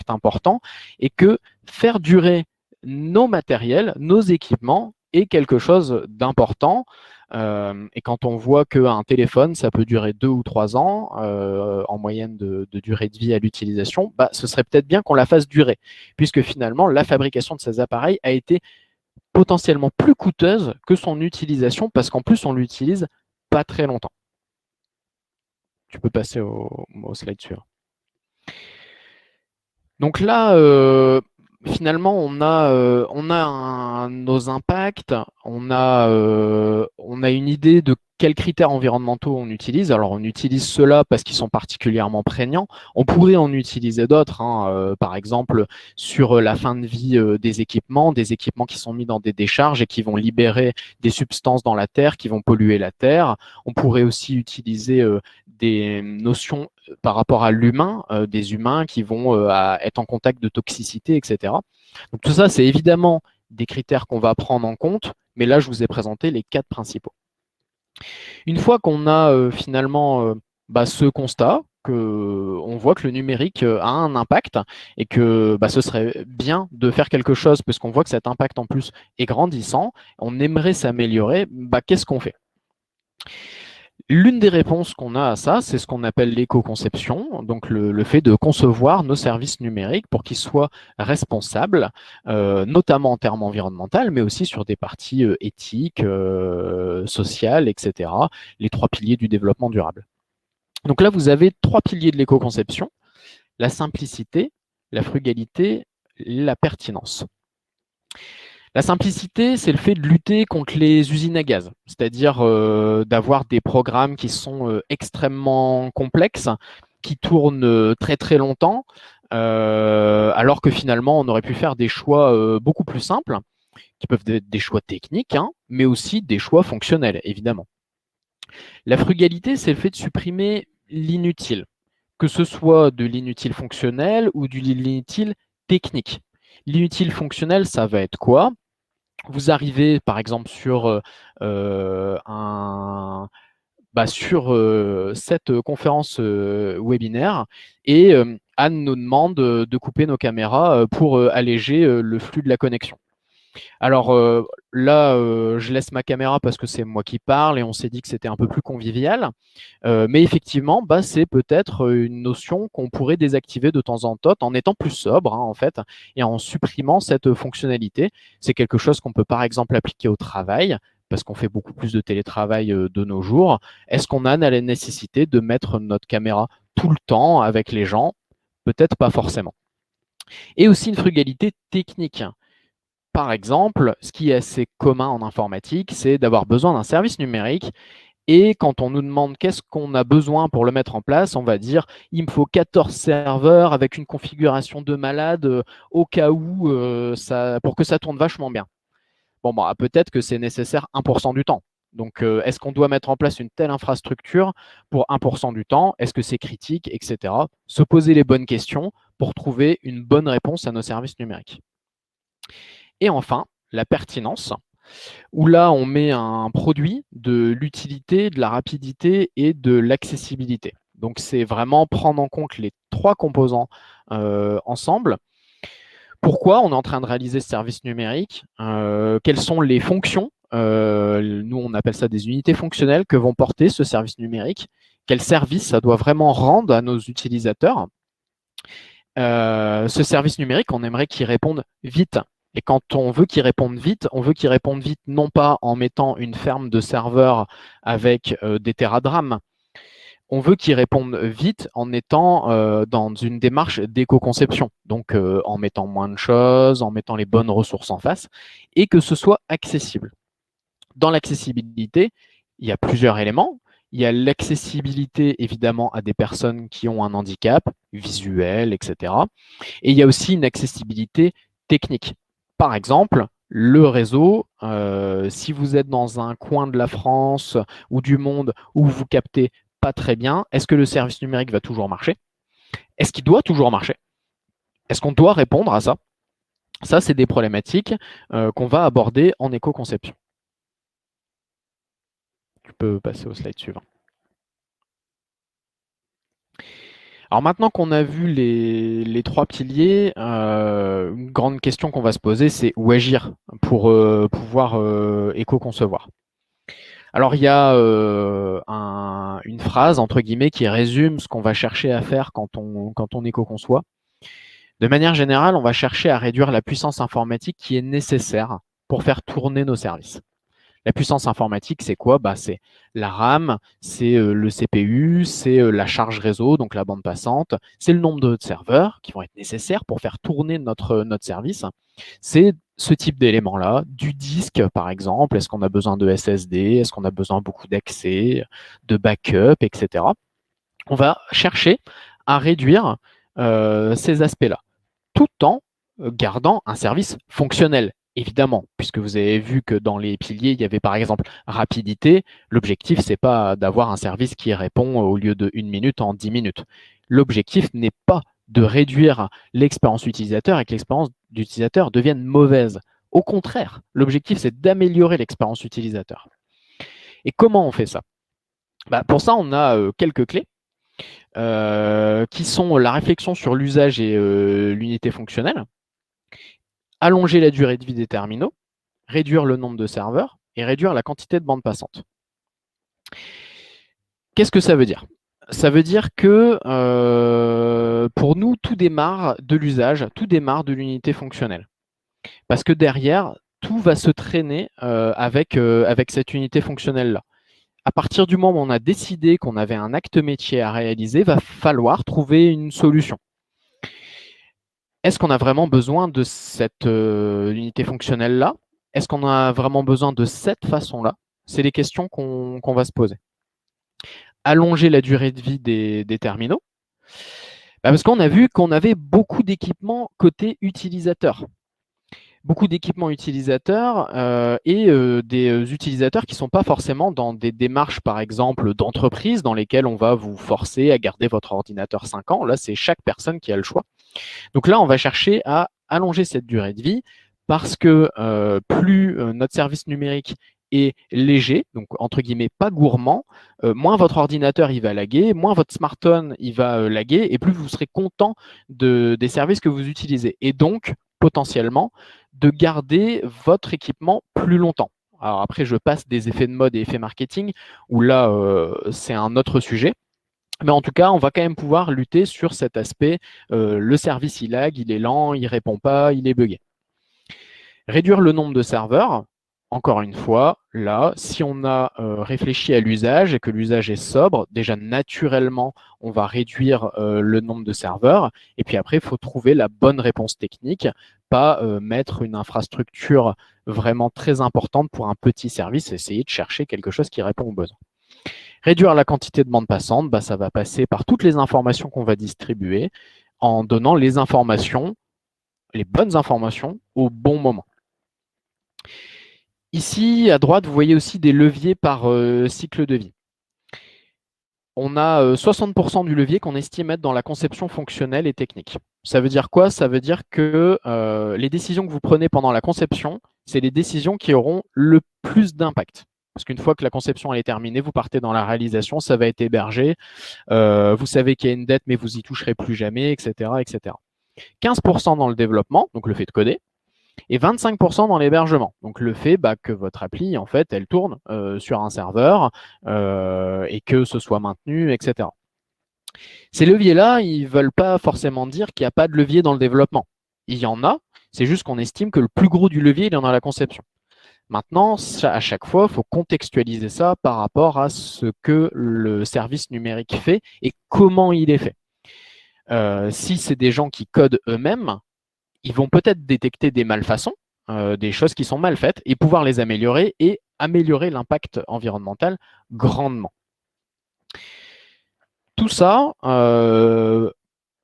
Speaker 3: important, et que faire durer nos matériels, nos équipements est quelque chose d'important. Et quand on voit qu'un téléphone, ça peut durer 2 ou 3 ans en moyenne de durée de vie à l'utilisation, ce serait peut-être bien qu'on la fasse durer, puisque finalement, la fabrication de ces appareils a été potentiellement plus coûteuse que son utilisation, parce qu'en plus, on l'utilise pas très longtemps. Tu peux passer au slide suivant. Donc là, finalement, on a nos impacts, on a une idée de quels critères environnementaux on utilise. Alors, on utilise ceux-là parce qu'ils sont particulièrement prégnants. On pourrait en utiliser d'autres, par exemple, sur la fin de vie des équipements qui sont mis dans des décharges et qui vont libérer des substances dans la terre, qui vont polluer la terre. On pourrait aussi utiliser des notions par rapport à l'humain, des humains qui vont être en contact de toxicité, etc. Donc tout ça, c'est évidemment des critères qu'on va prendre en compte, mais là, je vous ai présenté les 4 principaux. Une fois qu'on a finalement ce constat, on voit que le numérique a un impact et que ce serait bien de faire quelque chose parce qu'on voit que cet impact en plus est grandissant, on aimerait s'améliorer, qu'est-ce qu'on fait ? L'une des réponses qu'on a à ça, c'est ce qu'on appelle l'éco-conception, donc le fait de concevoir nos services numériques pour qu'ils soient responsables, notamment en termes environnementaux, mais aussi sur des parties éthiques, sociales, etc. Les 3 piliers du développement durable. Donc là, vous avez 3 piliers de l'éco-conception: la simplicité, la frugalité, la pertinence. La simplicité, c'est le fait de lutter contre les usines à gaz, c'est-à-dire d'avoir des programmes qui sont extrêmement complexes, qui tournent très très longtemps, alors que finalement, on aurait pu faire des choix beaucoup plus simples, qui peuvent être des choix techniques, mais aussi des choix fonctionnels, évidemment. La frugalité, c'est le fait de supprimer l'inutile, que ce soit de l'inutile fonctionnel ou de l'inutile technique. L'inutile fonctionnel, ça va être quoi ? Vous arrivez par exemple sur cette conférence webinaire et Anne nous demande de couper nos caméras pour alléger le flux de la connexion. Alors là, je laisse ma caméra parce que c'est moi qui parle et on s'est dit que c'était un peu plus convivial. Mais effectivement, c'est peut-être une notion qu'on pourrait désactiver de temps en temps en étant plus sobre, en fait, et en supprimant cette fonctionnalité. C'est quelque chose qu'on peut par exemple appliquer au travail, parce qu'on fait beaucoup plus de télétravail de nos jours. Est-ce qu'on a la nécessité de mettre notre caméra tout le temps avec les gens, peut-être pas forcément. Et aussi une frugalité technique. Par exemple, ce qui est assez commun en informatique, c'est d'avoir besoin d'un service numérique. Et quand on nous demande qu'est-ce qu'on a besoin pour le mettre en place, on va dire il me faut 14 serveurs avec une configuration de malade au cas où pour que ça tourne vachement bien. Bon, bah, peut-être que c'est nécessaire 1% du temps. Donc, est-ce qu'on doit mettre en place une telle infrastructure pour 1% du temps? Est-ce que c'est critique, etc. Se poser les bonnes questions pour trouver une bonne réponse à nos services numériques. Et enfin, la pertinence, où là, on met un produit de l'utilité, de la rapidité et de l'accessibilité. Donc, c'est vraiment prendre en compte les 3 composants ensemble. Pourquoi on est en train de réaliser ce service numérique? Quelles sont les fonctions? Nous, on appelle ça des unités fonctionnelles que vont porter ce service numérique. Quel service ça doit vraiment rendre à nos utilisateurs? Ce service numérique, on aimerait qu'il réponde vite. Et quand on veut qu'il réponde vite, on veut qu'il réponde vite non pas en mettant une ferme de serveurs avec des téras de RAM. On veut qu'il réponde vite en étant dans une démarche d'éco-conception. Donc en mettant moins de choses, en mettant les bonnes ressources en face, et que ce soit accessible. Dans l'accessibilité, il y a plusieurs éléments. Il y a l'accessibilité évidemment à des personnes qui ont un handicap visuel, etc. Et il y a aussi une accessibilité technique. Par exemple, le réseau, si vous êtes dans un coin de la France ou du monde où vous captez pas très bien, est-ce que le service numérique va toujours marcher? Est-ce qu'il doit toujours marcher? Est-ce qu'on doit répondre à ça? Ça, c'est des problématiques qu'on va aborder en éco-conception. Tu peux passer au slide suivant. Alors maintenant qu'on a vu les 3 piliers, une grande question qu'on va se poser, c'est où agir pour pouvoir éco-concevoir. Alors il y a une phrase, entre guillemets, qui résume ce qu'on va chercher à faire quand on éco-conçoit. De manière générale, on va chercher à réduire la puissance informatique qui est nécessaire pour faire tourner nos services. La puissance informatique, c'est quoi? C'est la RAM, c'est le CPU, c'est la charge réseau, donc la bande passante, c'est le nombre de serveurs qui vont être nécessaires pour faire tourner notre service. C'est ce type d'éléments-là, du disque par exemple, est-ce qu'on a besoin de SSD, est-ce qu'on a besoin beaucoup d'accès, de backup, etc. On va chercher à réduire ces aspects-là, tout en gardant un service fonctionnel. Évidemment, puisque vous avez vu que dans les piliers, il y avait par exemple rapidité. L'objectif, ce n'est pas d'avoir un service qui répond au lieu de 1 minute en 10 minutes. L'objectif n'est pas de réduire l'expérience utilisateur et que l'expérience d'utilisateur devienne mauvaise. Au contraire, l'objectif, c'est d'améliorer l'expérience utilisateur. Et comment on fait ça? Pour ça, on a quelques clés qui sont la réflexion sur l'usage et l'unité fonctionnelle, allonger la durée de vie des terminaux, réduire le nombre de serveurs et réduire la quantité de bandes passantes. Qu'est-ce que ça veut dire? Ça veut dire que pour nous, tout démarre de l'usage, tout démarre de l'unité fonctionnelle. Parce que derrière, tout va se traîner avec cette unité fonctionnelle-là. À partir du moment où on a décidé qu'on avait un acte métier à réaliser, il va falloir trouver une solution. Est-ce qu'on a vraiment besoin de cette unité fonctionnelle-là? Est-ce qu'on a vraiment besoin de cette façon-là? C'est les questions qu'on va se poser. Allonger la durée de vie des terminaux, parce qu'on a vu qu'on avait beaucoup d'équipements côté utilisateur. Beaucoup d'équipements utilisateurs et des utilisateurs qui ne sont pas forcément dans des démarches, par exemple, d'entreprise dans lesquelles on va vous forcer à garder votre ordinateur 5 ans. Là, c'est chaque personne qui a le choix. Donc là, on va chercher à allonger cette durée de vie parce que plus notre service numérique est léger, donc entre guillemets pas gourmand, moins votre ordinateur il va laguer, moins votre smartphone il va laguer, et plus vous serez content des services que vous utilisez. Et donc, potentiellement, de garder votre équipement plus longtemps. Alors après, je passe des effets de mode et effets marketing, où là, c'est un autre sujet. Mais en tout cas, on va quand même pouvoir lutter sur cet aspect. Le service, il lag, il est lent, il ne répond pas, il est buggé. Réduire le nombre de serveurs. encore une fois, là, si on a réfléchi à l'usage et que l'usage est sobre, déjà naturellement, on va réduire le nombre de serveurs. Et puis après, il faut trouver la bonne réponse technique, pas mettre une infrastructure vraiment très importante pour un petit service, essayer de chercher quelque chose qui répond aux besoins. Réduire la quantité de bande passante, ça va passer par toutes les informations qu'on va distribuer en donnant les informations, les bonnes informations au bon moment. Ici, à droite, vous voyez aussi des leviers par cycle de vie. On a 60% du levier qu'on estime être dans la conception fonctionnelle et technique. Ça veut dire quoi? Ça veut dire que les décisions que vous prenez pendant la conception, c'est les décisions qui auront le plus d'impact. Parce qu'une fois que la conception est terminée, vous partez dans la réalisation, ça va être hébergé, vous savez qu'il y a une dette, mais vous n'y toucherez plus jamais, etc., etc. 15% dans le développement, donc le fait de coder, et 25% dans l'hébergement. Donc le fait que votre appli, en fait, elle tourne sur un serveur et que ce soit maintenu, etc. Ces leviers-là, ils ne veulent pas forcément dire qu'il n'y a pas de levier dans le développement. Il y en a, c'est juste qu'on estime que le plus gros du levier, il est dans la conception. Maintenant, à chaque fois, il faut contextualiser ça par rapport à ce que le service numérique fait et comment il est fait. Si c'est des gens qui codent eux-mêmes, ils vont peut-être détecter des malfaçons, des choses qui sont mal faites, et pouvoir les améliorer et améliorer l'impact environnemental grandement. Tout ça,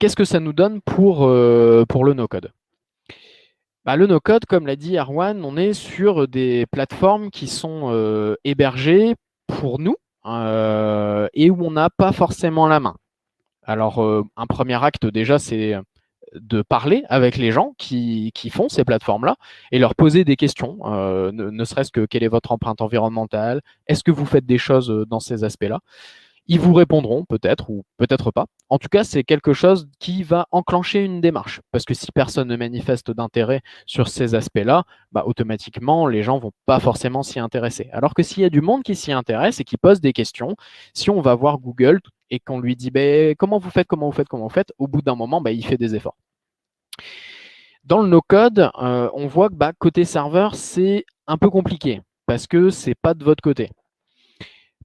Speaker 3: qu'est-ce que ça nous donne pour le no-code? Le no-code, comme l'a dit Erwan, on est sur des plateformes qui sont hébergées pour nous et où on n'a pas forcément la main. Alors, un premier acte déjà, c'est de parler avec les gens qui font ces plateformes-là et leur poser des questions, ne serait-ce que quelle est votre empreinte environnementale, est-ce que vous faites des choses dans ces aspects-là? Ils vous répondront peut-être ou peut-être pas. En tout cas, c'est quelque chose qui va enclencher une démarche. Parce que si personne ne manifeste d'intérêt sur ces aspects-là, automatiquement, les gens ne vont pas forcément s'y intéresser. Alors que s'il y a du monde qui s'y intéresse et qui pose des questions, si on va voir Google et qu'on lui dit comment vous faites, au bout d'un moment, il fait des efforts. Dans le no-code, on voit que côté serveur, c'est un peu compliqué parce que ce n'est pas de votre côté.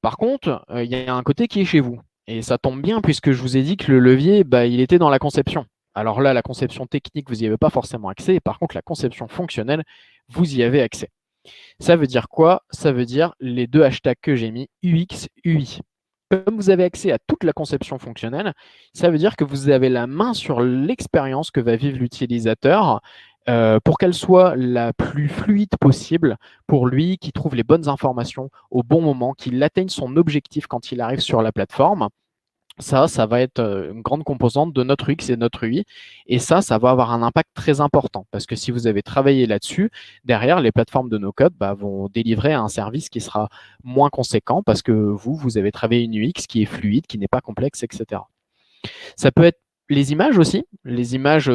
Speaker 3: Par contre, il y a un côté qui est chez vous. Et ça tombe bien puisque je vous ai dit que le levier, il était dans la conception. Alors là, la conception technique, vous n'y avez pas forcément accès. Par contre, la conception fonctionnelle, vous y avez accès. Ça veut dire quoi? Ça veut dire les deux hashtags que j'ai mis, UX, UI. Comme vous avez accès à toute la conception fonctionnelle, ça veut dire que vous avez la main sur l'expérience que va vivre l'utilisateur pour qu'elle soit la plus fluide possible pour lui, qu'il trouve les bonnes informations au bon moment, qu'il atteigne son objectif quand il arrive sur la plateforme. Ça va être une grande composante de notre UX et notre UI. Et ça va avoir un impact très important. Parce que si vous avez travaillé là-dessus, derrière, les plateformes de no-code vont délivrer un service qui sera moins conséquent parce que vous avez travaillé une UX qui est fluide, qui n'est pas complexe, etc. Ça peut être les images aussi. Les images,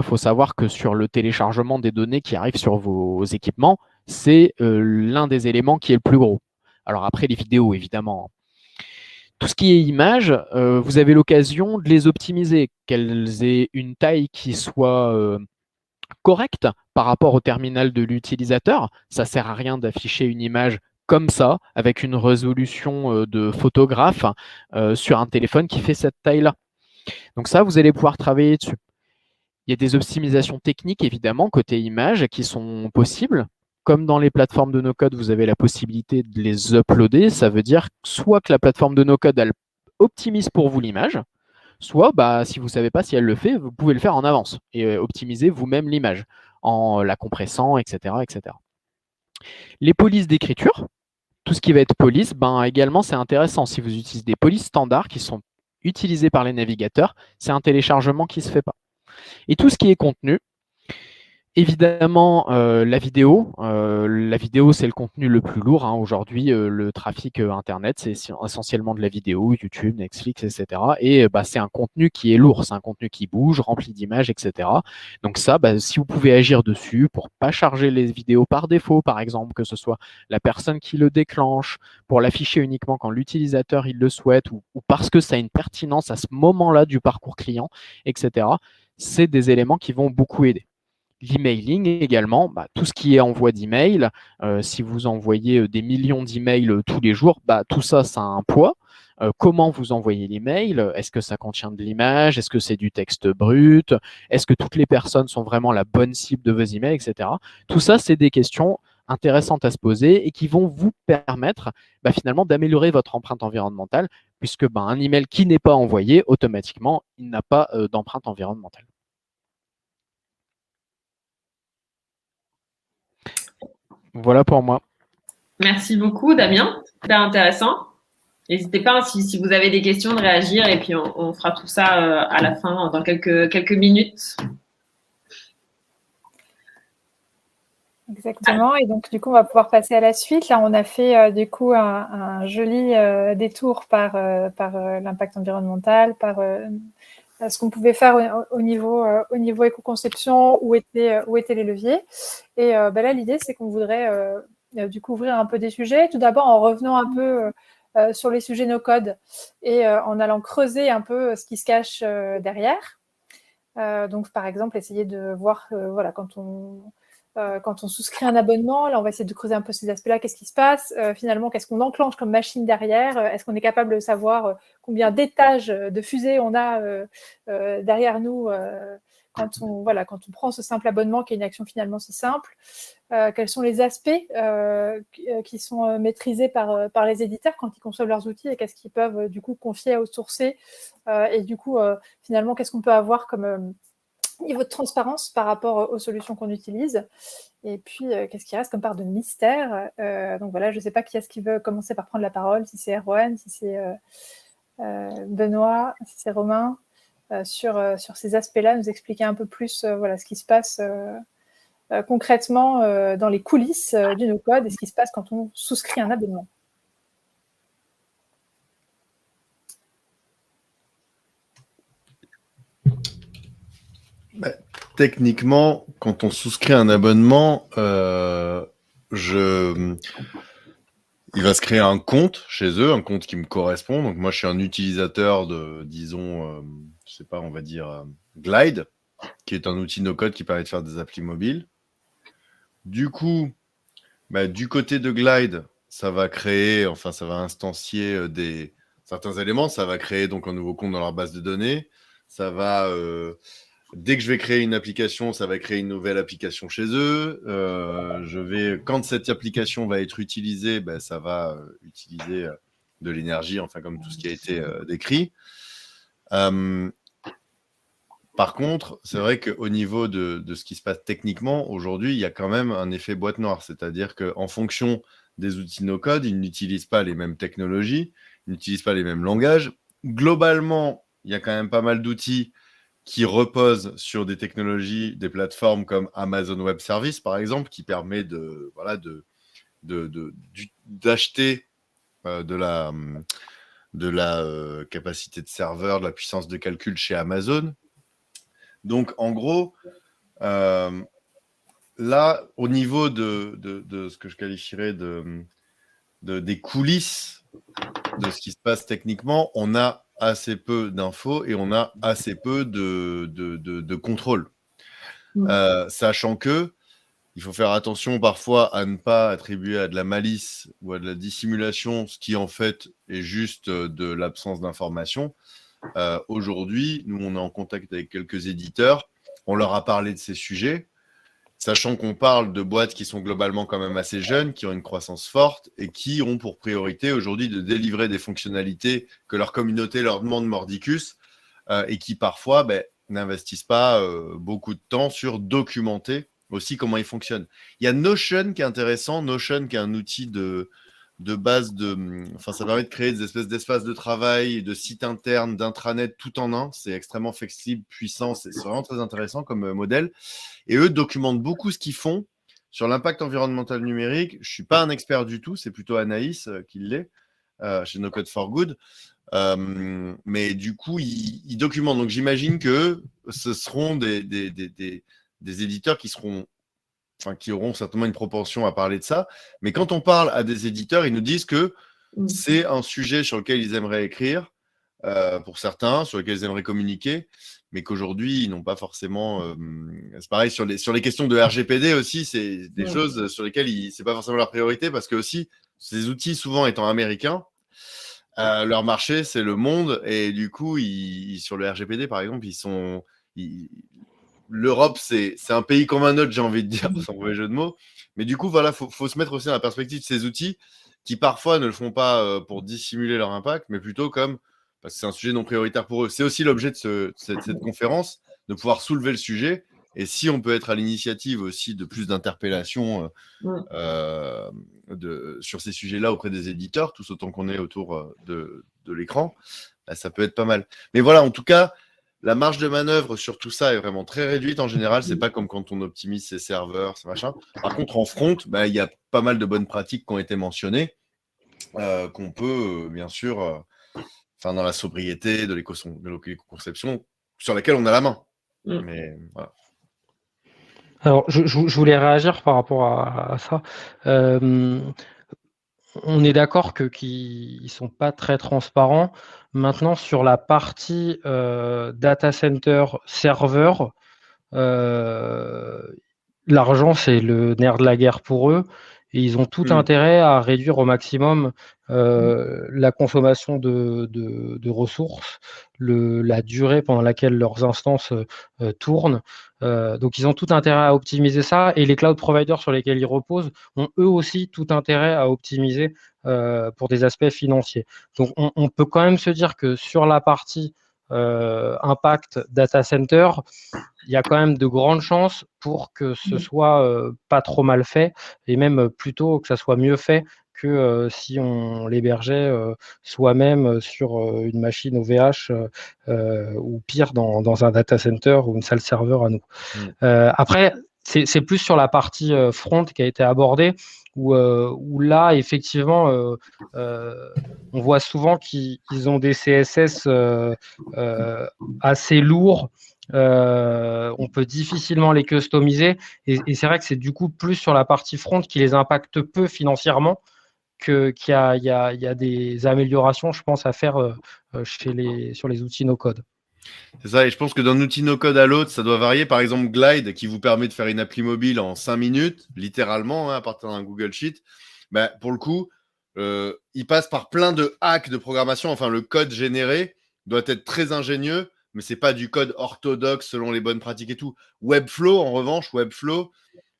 Speaker 3: faut savoir que sur le téléchargement des données qui arrivent sur vos équipements, c'est l'un des éléments qui est le plus gros. Alors après, les vidéos, évidemment. Tout ce qui est images, vous avez l'occasion de les optimiser, qu'elles aient une taille qui soit correcte par rapport au terminal de l'utilisateur. Ça ne sert à rien d'afficher une image comme ça, avec une résolution de photographe sur un téléphone qui fait cette taille-là. Donc ça, vous allez pouvoir travailler dessus. Il y a des optimisations techniques, évidemment, côté images, qui sont possibles. Comme dans les plateformes de no-code, vous avez la possibilité de les uploader. Ça veut dire soit que la plateforme de no-code, elle optimise pour vous l'image, soit, si vous ne savez pas si elle le fait, vous pouvez le faire en avance et optimiser vous-même l'image en la compressant, etc., etc. Les polices d'écriture, tout ce qui va être police, également, c'est intéressant. Si vous utilisez des polices standards qui sont utilisées par les navigateurs, c'est un téléchargement qui ne se fait pas. Et tout ce qui est contenu, évidemment, la vidéo, c'est le contenu le plus lourd. Aujourd'hui, le trafic Internet, c'est essentiellement de la vidéo, YouTube, Netflix, etc. Et c'est un contenu qui est lourd, c'est un contenu qui bouge, rempli d'images, etc. Donc ça, si vous pouvez agir dessus pour ne pas charger les vidéos par défaut, par exemple, que ce soit la personne qui le déclenche, pour l'afficher uniquement quand l'utilisateur il le souhaite, ou parce que ça a une pertinence à ce moment-là du parcours client, etc., c'est des éléments qui vont beaucoup aider. L'emailing également, tout ce qui est envoi d'email, si vous envoyez des millions d'emails tous les jours, tout ça, ça a un poids. Comment vous envoyez l'email? Est-ce que ça contient de l'image? Est-ce que c'est du texte brut? Est-ce que toutes les personnes sont vraiment la bonne cible de vos emails, etc. Tout ça, c'est des questions intéressantes à se poser et qui vont vous permettre finalement d'améliorer votre empreinte environnementale, puisque un email qui n'est pas envoyé, automatiquement, il n'a pas d'empreinte environnementale. Voilà pour moi.
Speaker 2: Merci beaucoup, Damien. Super intéressant. N'hésitez pas, si vous avez des questions, de réagir et puis on fera tout ça à la fin, dans quelques minutes.
Speaker 1: Exactement. Et donc, du coup, on va pouvoir passer à la suite. Là, on a fait, du coup, un joli détour par l'impact environnemental, par ce qu'on pouvait faire au niveau éco-conception, où étaient les leviers. Et là, l'idée, c'est qu'on voudrait du coup ouvrir un peu des sujets. Tout d'abord, en revenant un peu sur les sujets no-code et en allant creuser un peu ce qui se cache derrière. Donc, par exemple, essayer de voir, quand on souscrit un abonnement, là, on va essayer de creuser un peu ces aspects-là. Qu'est-ce qui se passe? Finalement, qu'est-ce qu'on enclenche comme machine derrière? Est-ce qu'on est capable de savoir combien d'étages de fusée on a derrière nous quand on prend ce simple abonnement qui est une action finalement si simple? Quels sont les aspects qui sont maîtrisés par les éditeurs quand ils conçoivent leurs outils et qu'est-ce qu'ils peuvent du coup confier à outsourcer? Et du coup, finalement, qu'est-ce qu'on peut avoir comme niveau de transparence par rapport aux solutions qu'on utilise. Et puis, qu'est-ce qui reste comme part de mystère? Donc voilà, je ne sais pas qui est-ce qui veut commencer par prendre la parole, si c'est Erwan, si c'est Benoît, si c'est Romain, sur ces aspects-là, nous expliquer un peu plus ce qui se passe concrètement dans les coulisses du no-code et ce qui se passe quand on souscrit un abonnement.
Speaker 4: Techniquement, quand on souscrit un abonnement, il va se créer un compte chez eux, un compte qui me correspond. Donc moi, je suis un utilisateur de, disons, je sais pas, on va dire Glide, qui est un outil no-code qui permet de faire des applis mobiles. Du coup, du côté de Glide, ça va créer, enfin, ça va instancier certains éléments. Ça va créer donc un nouveau compte dans leur base de données. Ça va dès que je vais créer une application, ça va créer une nouvelle application chez eux. Quand cette application va être utilisée, ça va utiliser de l'énergie, enfin comme tout ce qui a été décrit. Par contre, c'est vrai qu'au niveau de ce qui se passe techniquement, aujourd'hui, il y a quand même un effet boîte noire. C'est-à-dire qu'en fonction des outils no-code, ils n'utilisent pas les mêmes technologies, ils n'utilisent pas les mêmes langages. Globalement, il y a quand même pas mal d'outils qui repose sur des technologies, des plateformes comme Amazon Web Services, par exemple, qui permet d'acheter de la capacité de serveur, de la puissance de calcul chez Amazon. Donc, en gros, là, au niveau de ce que je qualifierais des coulisses de ce qui se passe techniquement, on a assez peu d'infos et on a assez peu de contrôle. Sachant que il faut faire attention parfois à ne pas attribuer à de la malice ou à de la dissimulation, ce qui en fait est juste de l'absence d'information. Aujourd'hui, nous, on est en contact avec quelques éditeurs, on leur a parlé de ces sujets, sachant qu'on parle de boîtes qui sont globalement quand même assez jeunes, qui ont une croissance forte et qui ont pour priorité aujourd'hui de délivrer des fonctionnalités que leur communauté leur demande mordicus et qui parfois n'investissent pas beaucoup de temps sur documenter aussi comment ils fonctionnent. Il y a Notion qui est intéressant. Notion qui est un outil de base enfin, ça permet de créer des espèces d'espaces de travail, de sites internes, d'intranet tout en un. C'est extrêmement flexible, puissant. C'est vraiment très intéressant comme modèle. Et eux documentent beaucoup ce qu'ils font sur l'impact environnemental numérique. Je ne suis pas un expert du tout. C'est plutôt Anaïs qui l'est chez No Code for Good. Mais du coup, ils documentent. Donc, j'imagine que ce seront des éditeurs qui auront certainement une propension à parler de ça. Mais quand on parle à des éditeurs, ils nous disent que c'est un sujet sur lequel ils aimeraient écrire, pour certains, sur lesquels ils aimeraient communiquer, mais qu'aujourd'hui, ils n'ont pas forcément… c'est pareil, sur les questions de RGPD aussi, c'est des choses sur lesquelles ce n'est pas forcément leur priorité, parce que aussi, ces outils, souvent étant américains, leur marché, c'est le monde, et du coup, sur le RGPD, par exemple, l'Europe, c'est un pays comme un autre, j'ai envie de dire, sans mauvais jeu de mots. Mais du coup, voilà, faut se mettre aussi dans la perspective de ces outils qui, parfois, ne le font pas pour dissimuler leur impact, mais plutôt parce que c'est un sujet non prioritaire pour eux. C'est aussi l'objet de cette conférence, de pouvoir soulever le sujet. Et si on peut être à l'initiative aussi de plus d'interpellations sur ces sujets-là auprès des éditeurs, tous autant qu'on est autour de l'écran, bah, ça peut être pas mal. Mais voilà, en tout cas, la marge de manœuvre sur tout ça est vraiment très réduite en général. C'est pas comme quand on optimise ses serveurs, ces machins. Par contre, en front, bah, y a pas mal de bonnes pratiques qui ont été mentionnées, qu'on peut, bien sûr, dans la sobriété de l'éco-conception, sur laquelle on a la main. Mais voilà.
Speaker 5: Alors, je voulais réagir par rapport à ça. On est d'accord qu'ils ne sont pas très transparents. Maintenant, sur la partie data center serveur, l'argent, c'est le nerf de la guerre pour eux. Et ils ont tout intérêt à réduire au maximum la consommation de ressources, la durée pendant laquelle leurs instances tournent. Donc, ils ont tout intérêt à optimiser ça. Et les cloud providers sur lesquels ils reposent ont eux aussi tout intérêt à optimiser pour des aspects financiers. Donc, on peut quand même se dire que sur la partie impact data center, il y a quand même de grandes chances pour que ce soit pas trop mal fait, et même plutôt que ça soit mieux fait que si on l'hébergeait soi-même sur une machine OVH ou pire dans un data center ou une salle serveur à nous. Après, c'est plus sur la partie front qui a été abordée, où là, effectivement, on voit souvent qu'ils ont des CSS assez lourds. On peut difficilement les customiser, et c'est vrai que c'est du coup plus sur la partie front qui les impacte peu financièrement qu'il y a des améliorations, je pense, à faire sur les outils no-code.
Speaker 4: C'est ça, et je pense que d'un outil no-code à l'autre, ça doit varier. Par exemple, Glide, qui vous permet de faire une appli mobile en 5 minutes, littéralement, à partir d'un Google Sheet, bah, pour le coup, il passe par plein de hacks de programmation. Enfin, le code généré doit être très ingénieux, mais c'est pas du code orthodoxe selon les bonnes pratiques et tout. Webflow, en revanche,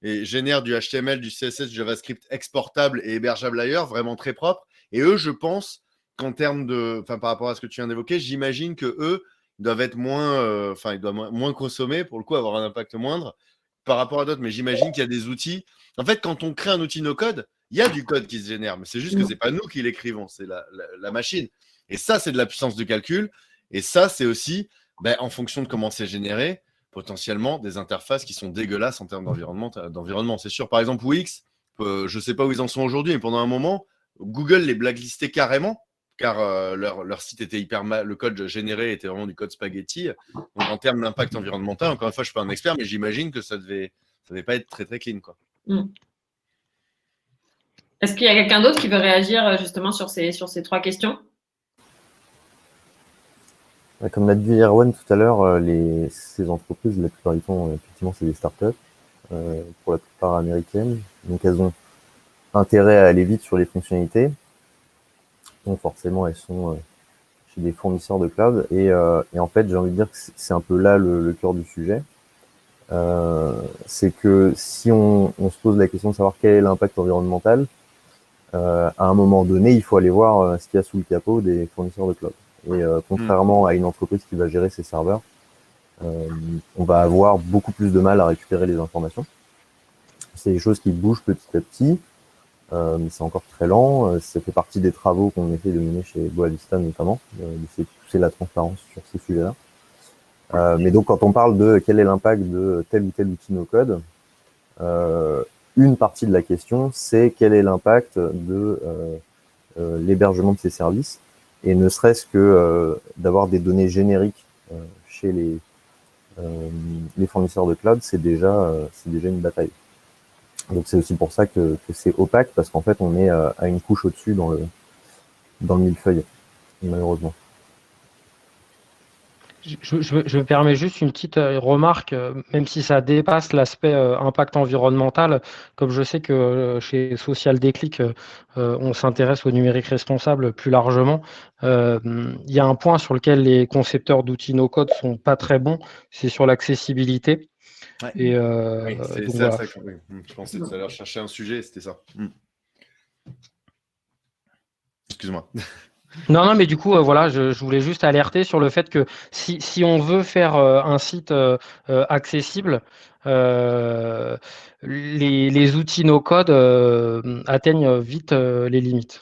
Speaker 4: génère du HTML, du CSS, du JavaScript exportable et hébergeable ailleurs, vraiment très propre. Et eux, je pense qu'en termes par rapport à ce que tu viens d'évoquer, j'imagine que eux doivent être ils doivent moins consommer, pour le coup, avoir un impact moindre par rapport à d'autres. Mais j'imagine qu'il y a des outils. En fait, quand on crée un outil no-code, il y a du code qui se génère, mais c'est juste que c'est pas nous qui l'écrivons, c'est la machine. Et ça, c'est de la puissance de calcul. Et ça, c'est aussi, en fonction de comment c'est généré, potentiellement des interfaces qui sont dégueulasses en termes d'environnement. C'est sûr. Par exemple, Wix, je ne sais pas où ils en sont aujourd'hui, mais pendant un moment, Google les blacklistait carrément, car leur site était hyper mal, le code généré était vraiment du code spaghetti. Donc, en termes d'impact environnemental, encore une fois, je ne suis pas un expert, mais j'imagine que ça devait pas être très, très clean, quoi.
Speaker 2: Est-ce qu'il y a quelqu'un d'autre qui veut réagir justement sur ces 3 questions?
Speaker 6: Comme l'a dit Erwan tout à l'heure, ces entreprises, la plupart du temps, effectivement, c'est des startups, pour la plupart américaines. Donc, elles ont intérêt à aller vite sur les fonctionnalités. Donc, forcément, elles sont chez des fournisseurs de cloud. Et en fait, j'ai envie de dire que c'est un peu là le cœur du sujet. C'est que si on se pose la question de savoir quel est l'impact environnemental, à un moment donné, il faut aller voir ce qu'il y a sous le capot des fournisseurs de cloud. Et contrairement à une entreprise qui va gérer ses serveurs, on va avoir beaucoup plus de mal à récupérer les informations. C'est des choses qui bougent petit à petit, mais c'est encore très lent. Ça fait partie des travaux qu'on essaie de mener chez Boa Vista notamment, d'essayer de pousser la transparence sur ces sujets-là. Mais donc, quand on parle de quel est l'impact de tel ou tel outil no-code, une partie de la question, c'est quel est l'impact de l'hébergement de ces services, et ne serait-ce que d'avoir des données génériques chez les fournisseurs de cloud, c'est déjà une bataille. Donc c'est aussi pour ça que c'est opaque, parce qu'en fait on est à une couche au-dessus dans le millefeuille, malheureusement.
Speaker 5: Je me permets juste une petite remarque, même si ça dépasse l'aspect impact environnemental, comme je sais que chez Social Déclic, on s'intéresse au numérique responsable plus largement. Il y a un point sur lequel les concepteurs d'outils no-code sont pas très bons, c'est sur l'accessibilité.
Speaker 4: Ouais.
Speaker 5: Et
Speaker 4: Oui, c'est
Speaker 5: donc
Speaker 4: ça,
Speaker 5: voilà.
Speaker 4: oui. Je pensais tout à l'heure chercher un sujet, c'était ça. Excuse-moi.
Speaker 5: Non, mais du coup, voilà, je voulais juste alerter sur le fait que si on veut faire un site accessible, les outils no-code atteignent vite les limites.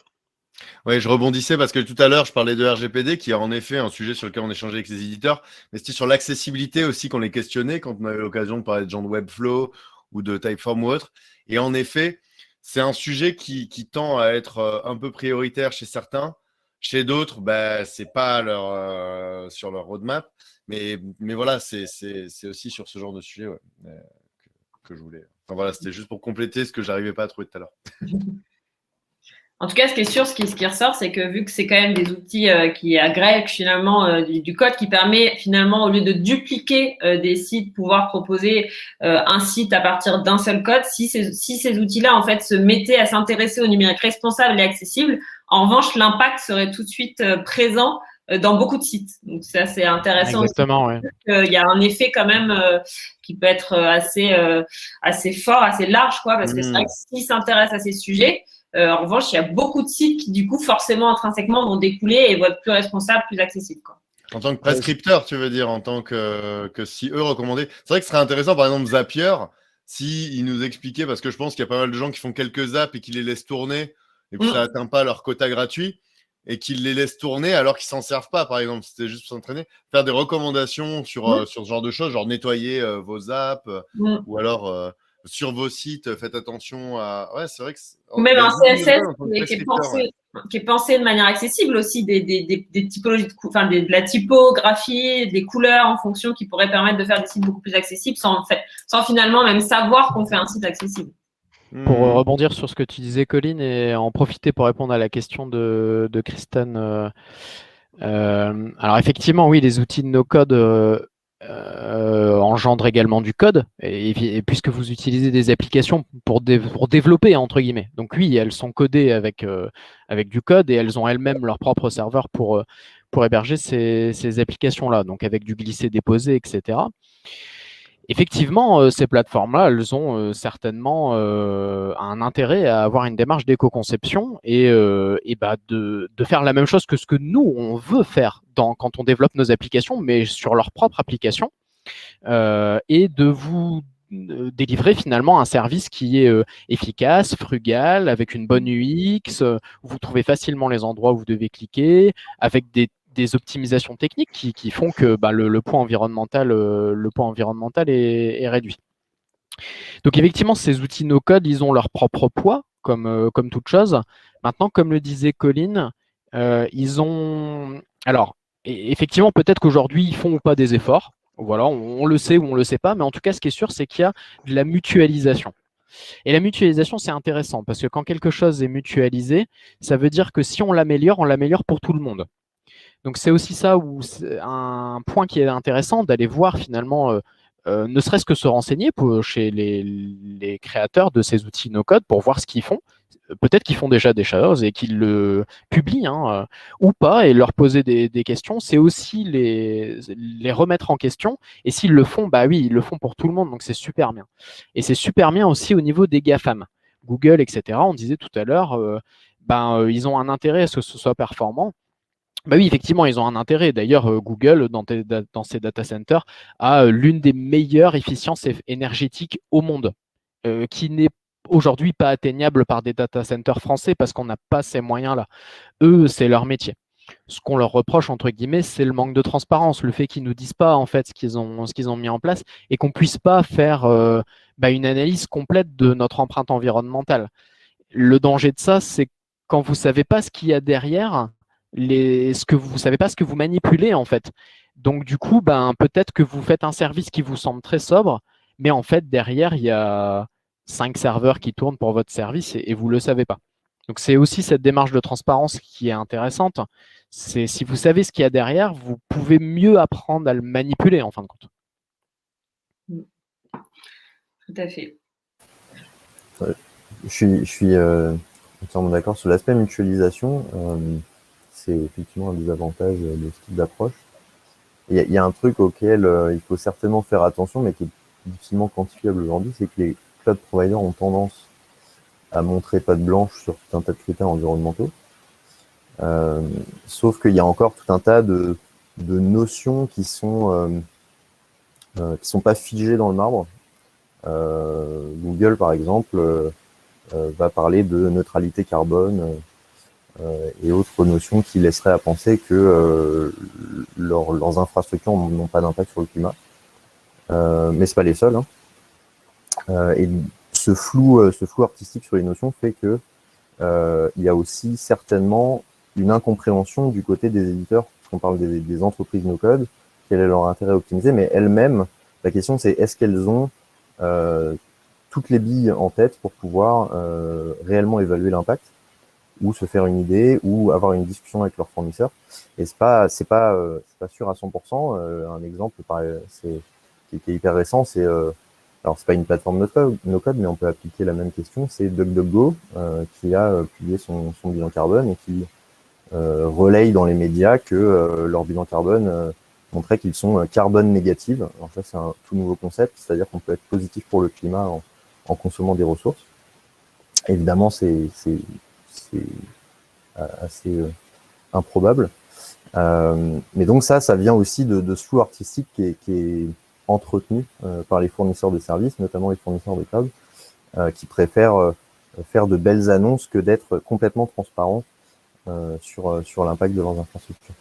Speaker 4: Oui, je rebondissais parce que tout à l'heure, je parlais de RGPD, qui est en effet un sujet sur lequel on échangeait avec les éditeurs, mais c'était sur l'accessibilité aussi qu'on les questionnait quand on avait l'occasion de parler de gens de Webflow ou de Typeform ou autre. Et en effet, c'est un sujet qui tend à être un peu prioritaire chez certains. Chez d'autres, c'est pas sur leur roadmap. Mais voilà, c'est aussi sur ce genre de sujet que je voulais. Enfin voilà, c'était juste pour compléter ce que j'arrivais pas à trouver tout à l'heure.
Speaker 2: En tout cas, ce qui est sûr, ce qui ressort, c'est que vu que c'est quand même des outils qui agrègent finalement du code qui permet finalement, au lieu de dupliquer des sites, pouvoir proposer un site à partir d'un seul code, si ces outils-là en fait se mettaient à s'intéresser au numérique responsable et accessible, en revanche, l'impact serait tout de suite présent dans beaucoup de sites. Donc ça, c'est intéressant.
Speaker 3: Exactement, oui.
Speaker 2: Il y a un effet quand même qui peut être assez fort, assez large, quoi, parce que c'est vrai que s'ils s'intéressent à ces sujets, en revanche, il y a beaucoup de sites qui, du coup, forcément, intrinsèquement, vont découler et vont être plus responsables, plus accessibles, quoi.
Speaker 4: En tant que prescripteur, tu veux dire, en tant que si eux recommandaient. C'est vrai que ce serait intéressant, par exemple, Zapier, s'ils nous expliquaient, parce que je pense qu'il y a pas mal de gens qui font quelques apps et qui les laissent tourner, et puis ça n'atteint pas leur quota gratuit, et qu'ils les laissent tourner alors qu'ils s'en servent pas, par exemple. C'était juste pour s'entraîner. Faire des recommandations sur ce genre de choses, genre nettoyer vos apps, ou alors sur vos sites, faites attention à. Ouais, c'est vrai que.
Speaker 2: Ou même un CSS qui est pensé de manière accessible aussi, des typologies, de la typographie, des couleurs en fonction qui pourraient permettre de faire des sites beaucoup plus accessibles sans finalement même savoir qu'on fait un site accessible.
Speaker 3: Pour rebondir sur ce que tu disais, Colin, et en profiter pour répondre à la question de Kristen. Alors effectivement, oui, les outils de no-code engendrent également du code, et puisque vous utilisez des applications pour développer, entre guillemets. Donc oui, elles sont codées avec du code, et elles ont elles-mêmes leur propre serveur pour héberger ces applications-là, donc avec du glisser-déposer, etc. Effectivement, ces plateformes-là, elles ont certainement un intérêt à avoir une démarche d'éco-conception et de faire la même chose que ce que nous, on veut faire quand on développe nos applications, mais sur leur propre application, et de vous délivrer finalement un service qui est efficace, frugal, avec une bonne UX, où vous trouvez facilement les endroits où vous devez cliquer, avec des optimisations techniques qui font que le poids environnemental est réduit. Donc effectivement, ces outils no-code, ils ont leur propre poids, comme toute chose. Maintenant, comme le disait Colin, ils ont... Alors, effectivement, peut-être qu'aujourd'hui, ils font ou pas des efforts. Voilà, on le sait ou on le sait pas, mais en tout cas, ce qui est sûr, c'est qu'il y a de la mutualisation. Et la mutualisation, c'est intéressant, parce que quand quelque chose est mutualisé, ça veut dire que si on l'améliore pour tout le monde. Donc c'est aussi ça où un point qui est intéressant d'aller voir finalement, ne serait-ce que se renseigner chez les créateurs de ces outils no-code pour voir ce qu'ils font. Peut-être qu'ils font déjà des choses et qu'ils le publient ou pas, et leur poser des questions. C'est aussi les remettre en question. Et s'ils le font, bah oui, ils le font pour tout le monde, donc c'est super bien. Et c'est super bien aussi au niveau des GAFAM. Google, etc. On disait tout à l'heure, ils ont un intérêt à ce que ce soit performant. Bah oui, effectivement, ils ont un intérêt. D'ailleurs, Google, dans ses data centers, a l'une des meilleures efficiences énergétiques au monde, qui n'est aujourd'hui pas atteignable par des data centers français parce qu'on n'a pas ces moyens-là. Eux, c'est leur métier. Ce qu'on leur reproche, entre guillemets, c'est le manque de transparence, le fait qu'ils ne nous disent pas en fait ce qu'ils ont mis en place, et qu'on ne puisse pas faire une analyse complète de notre empreinte environnementale. Le danger de ça, c'est quand vous ne savez pas ce qu'il y a derrière, vous ne savez pas ce que vous manipulez en fait. Donc du coup, peut-être que vous faites un service qui vous semble très sobre, mais en fait derrière il y a 5 serveurs qui tournent pour votre service et vous ne le savez pas. Donc, c'est aussi cette démarche de transparence qui est intéressante. C'est si vous savez ce qu'il y a derrière, vous pouvez mieux apprendre à le manipuler en fin de compte.
Speaker 2: Tout à fait.
Speaker 6: Je suis entièrement d'accord sur l'aspect mutualisation. C'est effectivement un des avantages de ce type d'approche. Il y a un truc auquel il faut certainement faire attention, mais qui est difficilement quantifiable aujourd'hui, c'est que les cloud providers ont tendance à montrer patte blanche sur tout un tas de critères environnementaux. Sauf qu'il y a encore tout un tas de notions qui sont pas figées dans le marbre. Google, par exemple, va parler de neutralité carbone et autres notions qui laisseraient à penser que leurs infrastructures n'ont pas d'impact sur le climat. Mais c'est pas les seuls. Et ce flou artistique sur les notions fait que il y a aussi certainement une incompréhension du côté des éditeurs, parce qu'on parle des entreprises no-code, quel est leur intérêt à optimiser, mais elles-mêmes, la question c'est est-ce qu'elles ont toutes les billes en tête pour pouvoir réellement évaluer l'impact, ou se faire une idée, ou avoir une discussion avec leurs fournisseurs. Et c'est pas sûr à 100%. Un exemple qui est hyper récent, c'est alors c'est pas une plateforme no-code, mais on peut appliquer la même question. C'est DuckDuckGo qui a publié son bilan carbone et qui relaye dans les médias que leur bilan carbone montrait qu'ils sont carbone négative. Alors ça, c'est un tout nouveau concept, c'est-à-dire qu'on peut être positif pour le climat en consommant des ressources. Évidemment, c'est assez improbable. Mais donc ça vient aussi de ce flou artistique qui est entretenu par les fournisseurs de services, notamment les fournisseurs de cloud, qui préfèrent faire de belles annonces que d'être complètement transparents sur l'impact de leurs infrastructures.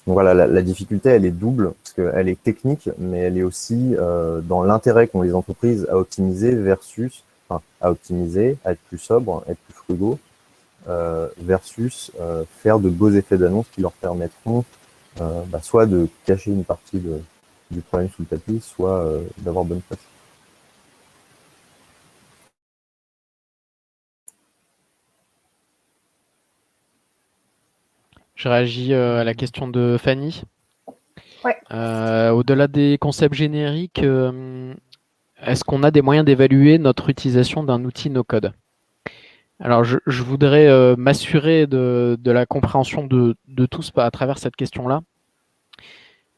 Speaker 6: Donc voilà, la difficulté, elle est double, parce qu'elle est technique, mais elle est aussi dans l'intérêt qu'ont les entreprises à optimiser à être plus sobres, être plus frugaux, versus faire de beaux effets d'annonce qui leur permettront soit de cacher une partie du problème sous le tapis, soit d'avoir bonne presse.
Speaker 3: Je réagis à la question de Fanny.
Speaker 1: Ouais.
Speaker 3: Au-delà des concepts génériques, est-ce qu'on a des moyens d'évaluer notre utilisation d'un outil no-code? Alors, je voudrais m'assurer de la compréhension de tous à travers cette question-là.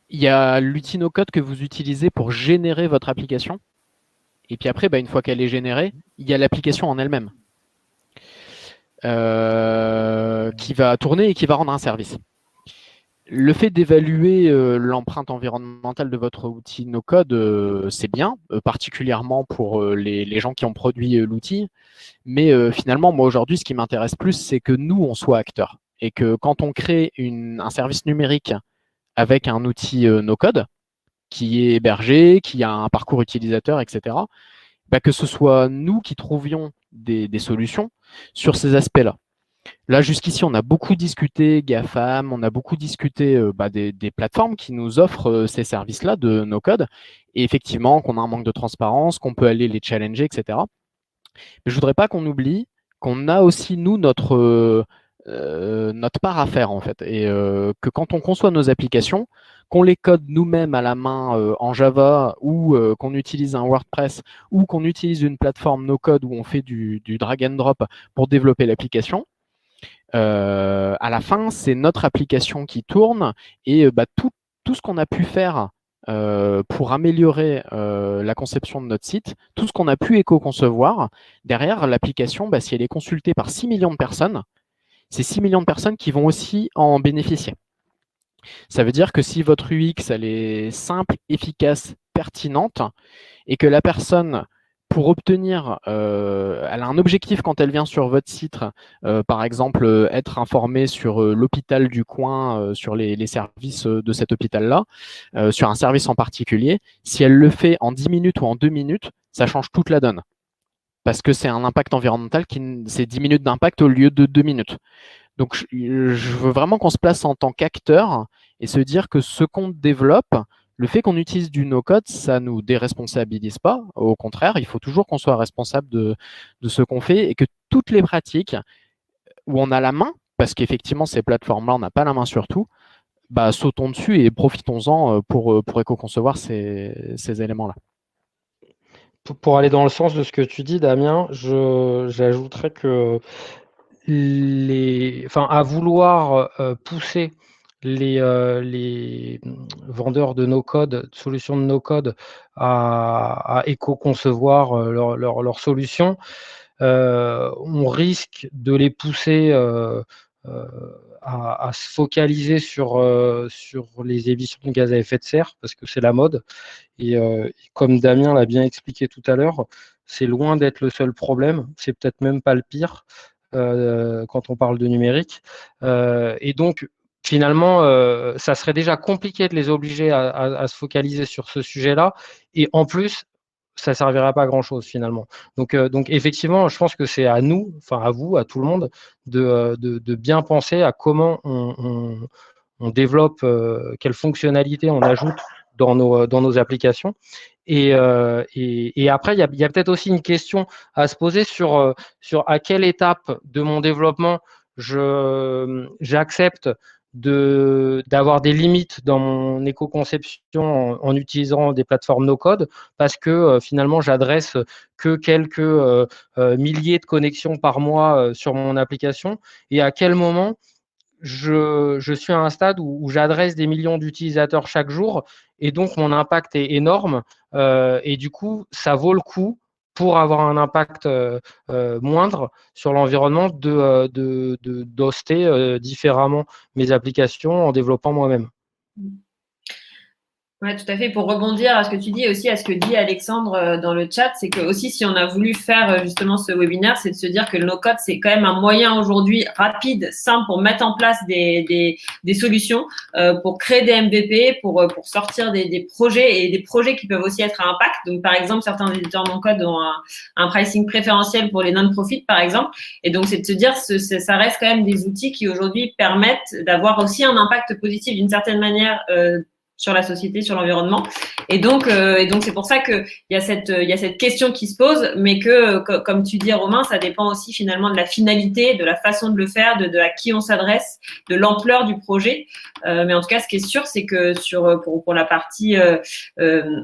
Speaker 3: Il y a l'outil no-code que vous utilisez pour générer votre application. Et puis après, une fois qu'elle est générée, il y a l'application en elle-même qui va tourner et qui va rendre un service. Le fait d'évaluer l'empreinte environnementale de votre outil no-code, c'est bien, particulièrement pour les gens qui ont produit l'outil. Mais finalement, moi aujourd'hui, ce qui m'intéresse plus, c'est que nous, on soit acteurs. Et que quand on crée un service numérique avec un outil no-code, qui est hébergé, qui a un parcours utilisateur, etc., que ce soit nous qui trouvions des solutions sur ces aspects-là. Là, jusqu'ici, on a beaucoup discuté GAFAM, on a beaucoup discuté des plateformes qui nous offrent ces services-là de no-code. Et effectivement, qu'on a un manque de transparence, qu'on peut aller les challenger, etc. Mais je ne voudrais pas qu'on oublie qu'on a aussi, nous, notre part à faire, en fait. Et que quand on conçoit nos applications, qu'on les code nous-mêmes à la main en Java ou qu'on utilise un WordPress ou qu'on utilise une plateforme no-code où on fait du drag and drop pour développer l'application, à la fin, c'est notre application qui tourne et tout ce qu'on a pu faire pour améliorer la conception de notre site, tout ce qu'on a pu éco-concevoir, derrière l'application, si elle est consultée par 6 millions de personnes, c'est 6 millions de personnes qui vont aussi en bénéficier. Ça veut dire que si votre UX, elle est simple, efficace, pertinente, et que la personne, pour obtenir, elle a un objectif quand elle vient sur votre site, par exemple, être informée sur l'hôpital du coin, sur les services de cet hôpital-là, sur un service en particulier, si elle le fait en 10 minutes ou en 2 minutes, ça change toute la donne. Parce que c'est un impact environnemental c'est 10 minutes d'impact au lieu de 2 minutes. Donc, je veux vraiment qu'on se place en tant qu'acteur et se dire que ce qu'on développe, le fait qu'on utilise du no-code, ça ne nous déresponsabilise pas. Au contraire, il faut toujours qu'on soit responsable de ce qu'on fait et que toutes les pratiques où on a la main, parce qu'effectivement, ces plateformes-là, on n'a pas la main sur tout, bah, sautons dessus et profitons-en pour éco-concevoir ces éléments-là.
Speaker 5: Pour aller dans le sens de ce que tu dis, Damien, j'ajouterais que à vouloir pousser les vendeurs de no-code, solutions de no-code à éco-concevoir leurs solutions, on risque de les pousser à se focaliser sur les émissions de gaz à effet de serre, parce que c'est la mode. Et comme Damien l'a bien expliqué tout à l'heure, c'est loin d'être le seul problème, c'est peut-être même pas le pire quand on parle de numérique. Et donc, finalement, ça serait déjà compliqué de les obliger à se focaliser sur ce sujet-là. Et en plus, ça ne servira pas à grand-chose finalement. Donc, effectivement, je pense que c'est à nous, enfin à vous, à tout le monde, de bien penser à comment on développe, quelles fonctionnalités on ajoute dans nos applications. Et après, il y a peut-être aussi une question à se poser sur à quelle étape de mon développement j'accepte d'avoir des limites dans mon éco-conception en utilisant des plateformes no-code, parce que finalement, j'adresse que quelques milliers de connexions par mois sur mon application, et à quel moment je suis à un stade où j'adresse des millions d'utilisateurs chaque jour, et donc mon impact est énorme, et du coup, ça vaut le coup pour avoir un impact moindre sur l'environnement d'hoster différemment mes applications en développant moi-même.
Speaker 2: Ouais, tout à fait. Pour rebondir à ce que tu dis et aussi à ce que dit Alexandre dans le chat, c'est que aussi si on a voulu faire justement ce webinaire, c'est de se dire que le no-code, c'est quand même un moyen aujourd'hui rapide, simple pour mettre en place des solutions, pour créer des MVP, pour sortir des projets et des projets qui peuvent aussi être à impact. Donc, par exemple, certains éditeurs no-code ont un pricing préférentiel pour les non-profit, par exemple. Et donc, c'est de se dire, ça reste quand même des outils qui aujourd'hui permettent d'avoir aussi un impact positif d'une certaine manière, sur la société, sur l'environnement. Et donc c'est pour ça que il y a cette question qui se pose, mais que comme tu dis, Romain, ça dépend aussi finalement de la finalité, de la façon de le faire, de à qui on s'adresse, de l'ampleur du projet. Mais en tout cas, ce qui est sûr, c'est que pour la partie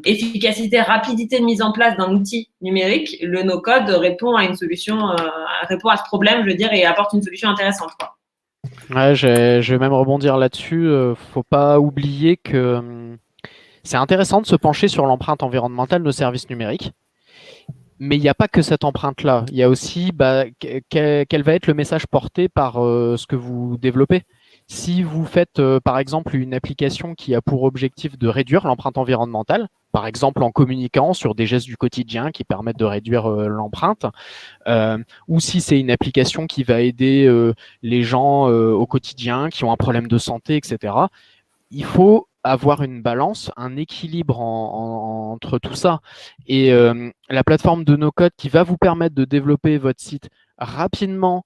Speaker 2: efficacité, rapidité de mise en place d'un outil numérique, le no-code répond à une solution, répond à ce problème, je veux dire, et apporte une solution intéressante, quoi.
Speaker 3: Ouais, je vais même rebondir là-dessus. Faut pas oublier que c'est intéressant de se pencher sur l'empreinte environnementale de nos services numériques. Mais il n'y a pas que cette empreinte-là. Il y a aussi quel va être le message porté par ce que vous développez. Si vous faites, par exemple, une application qui a pour objectif de réduire l'empreinte environnementale, par exemple en communiquant sur des gestes du quotidien qui permettent de réduire l'empreinte, ou si c'est une application qui va aider les gens au quotidien, qui ont un problème de santé, etc., il faut avoir une balance, un équilibre entre tout ça. Et la plateforme de no-code qui va vous permettre de développer votre site rapidement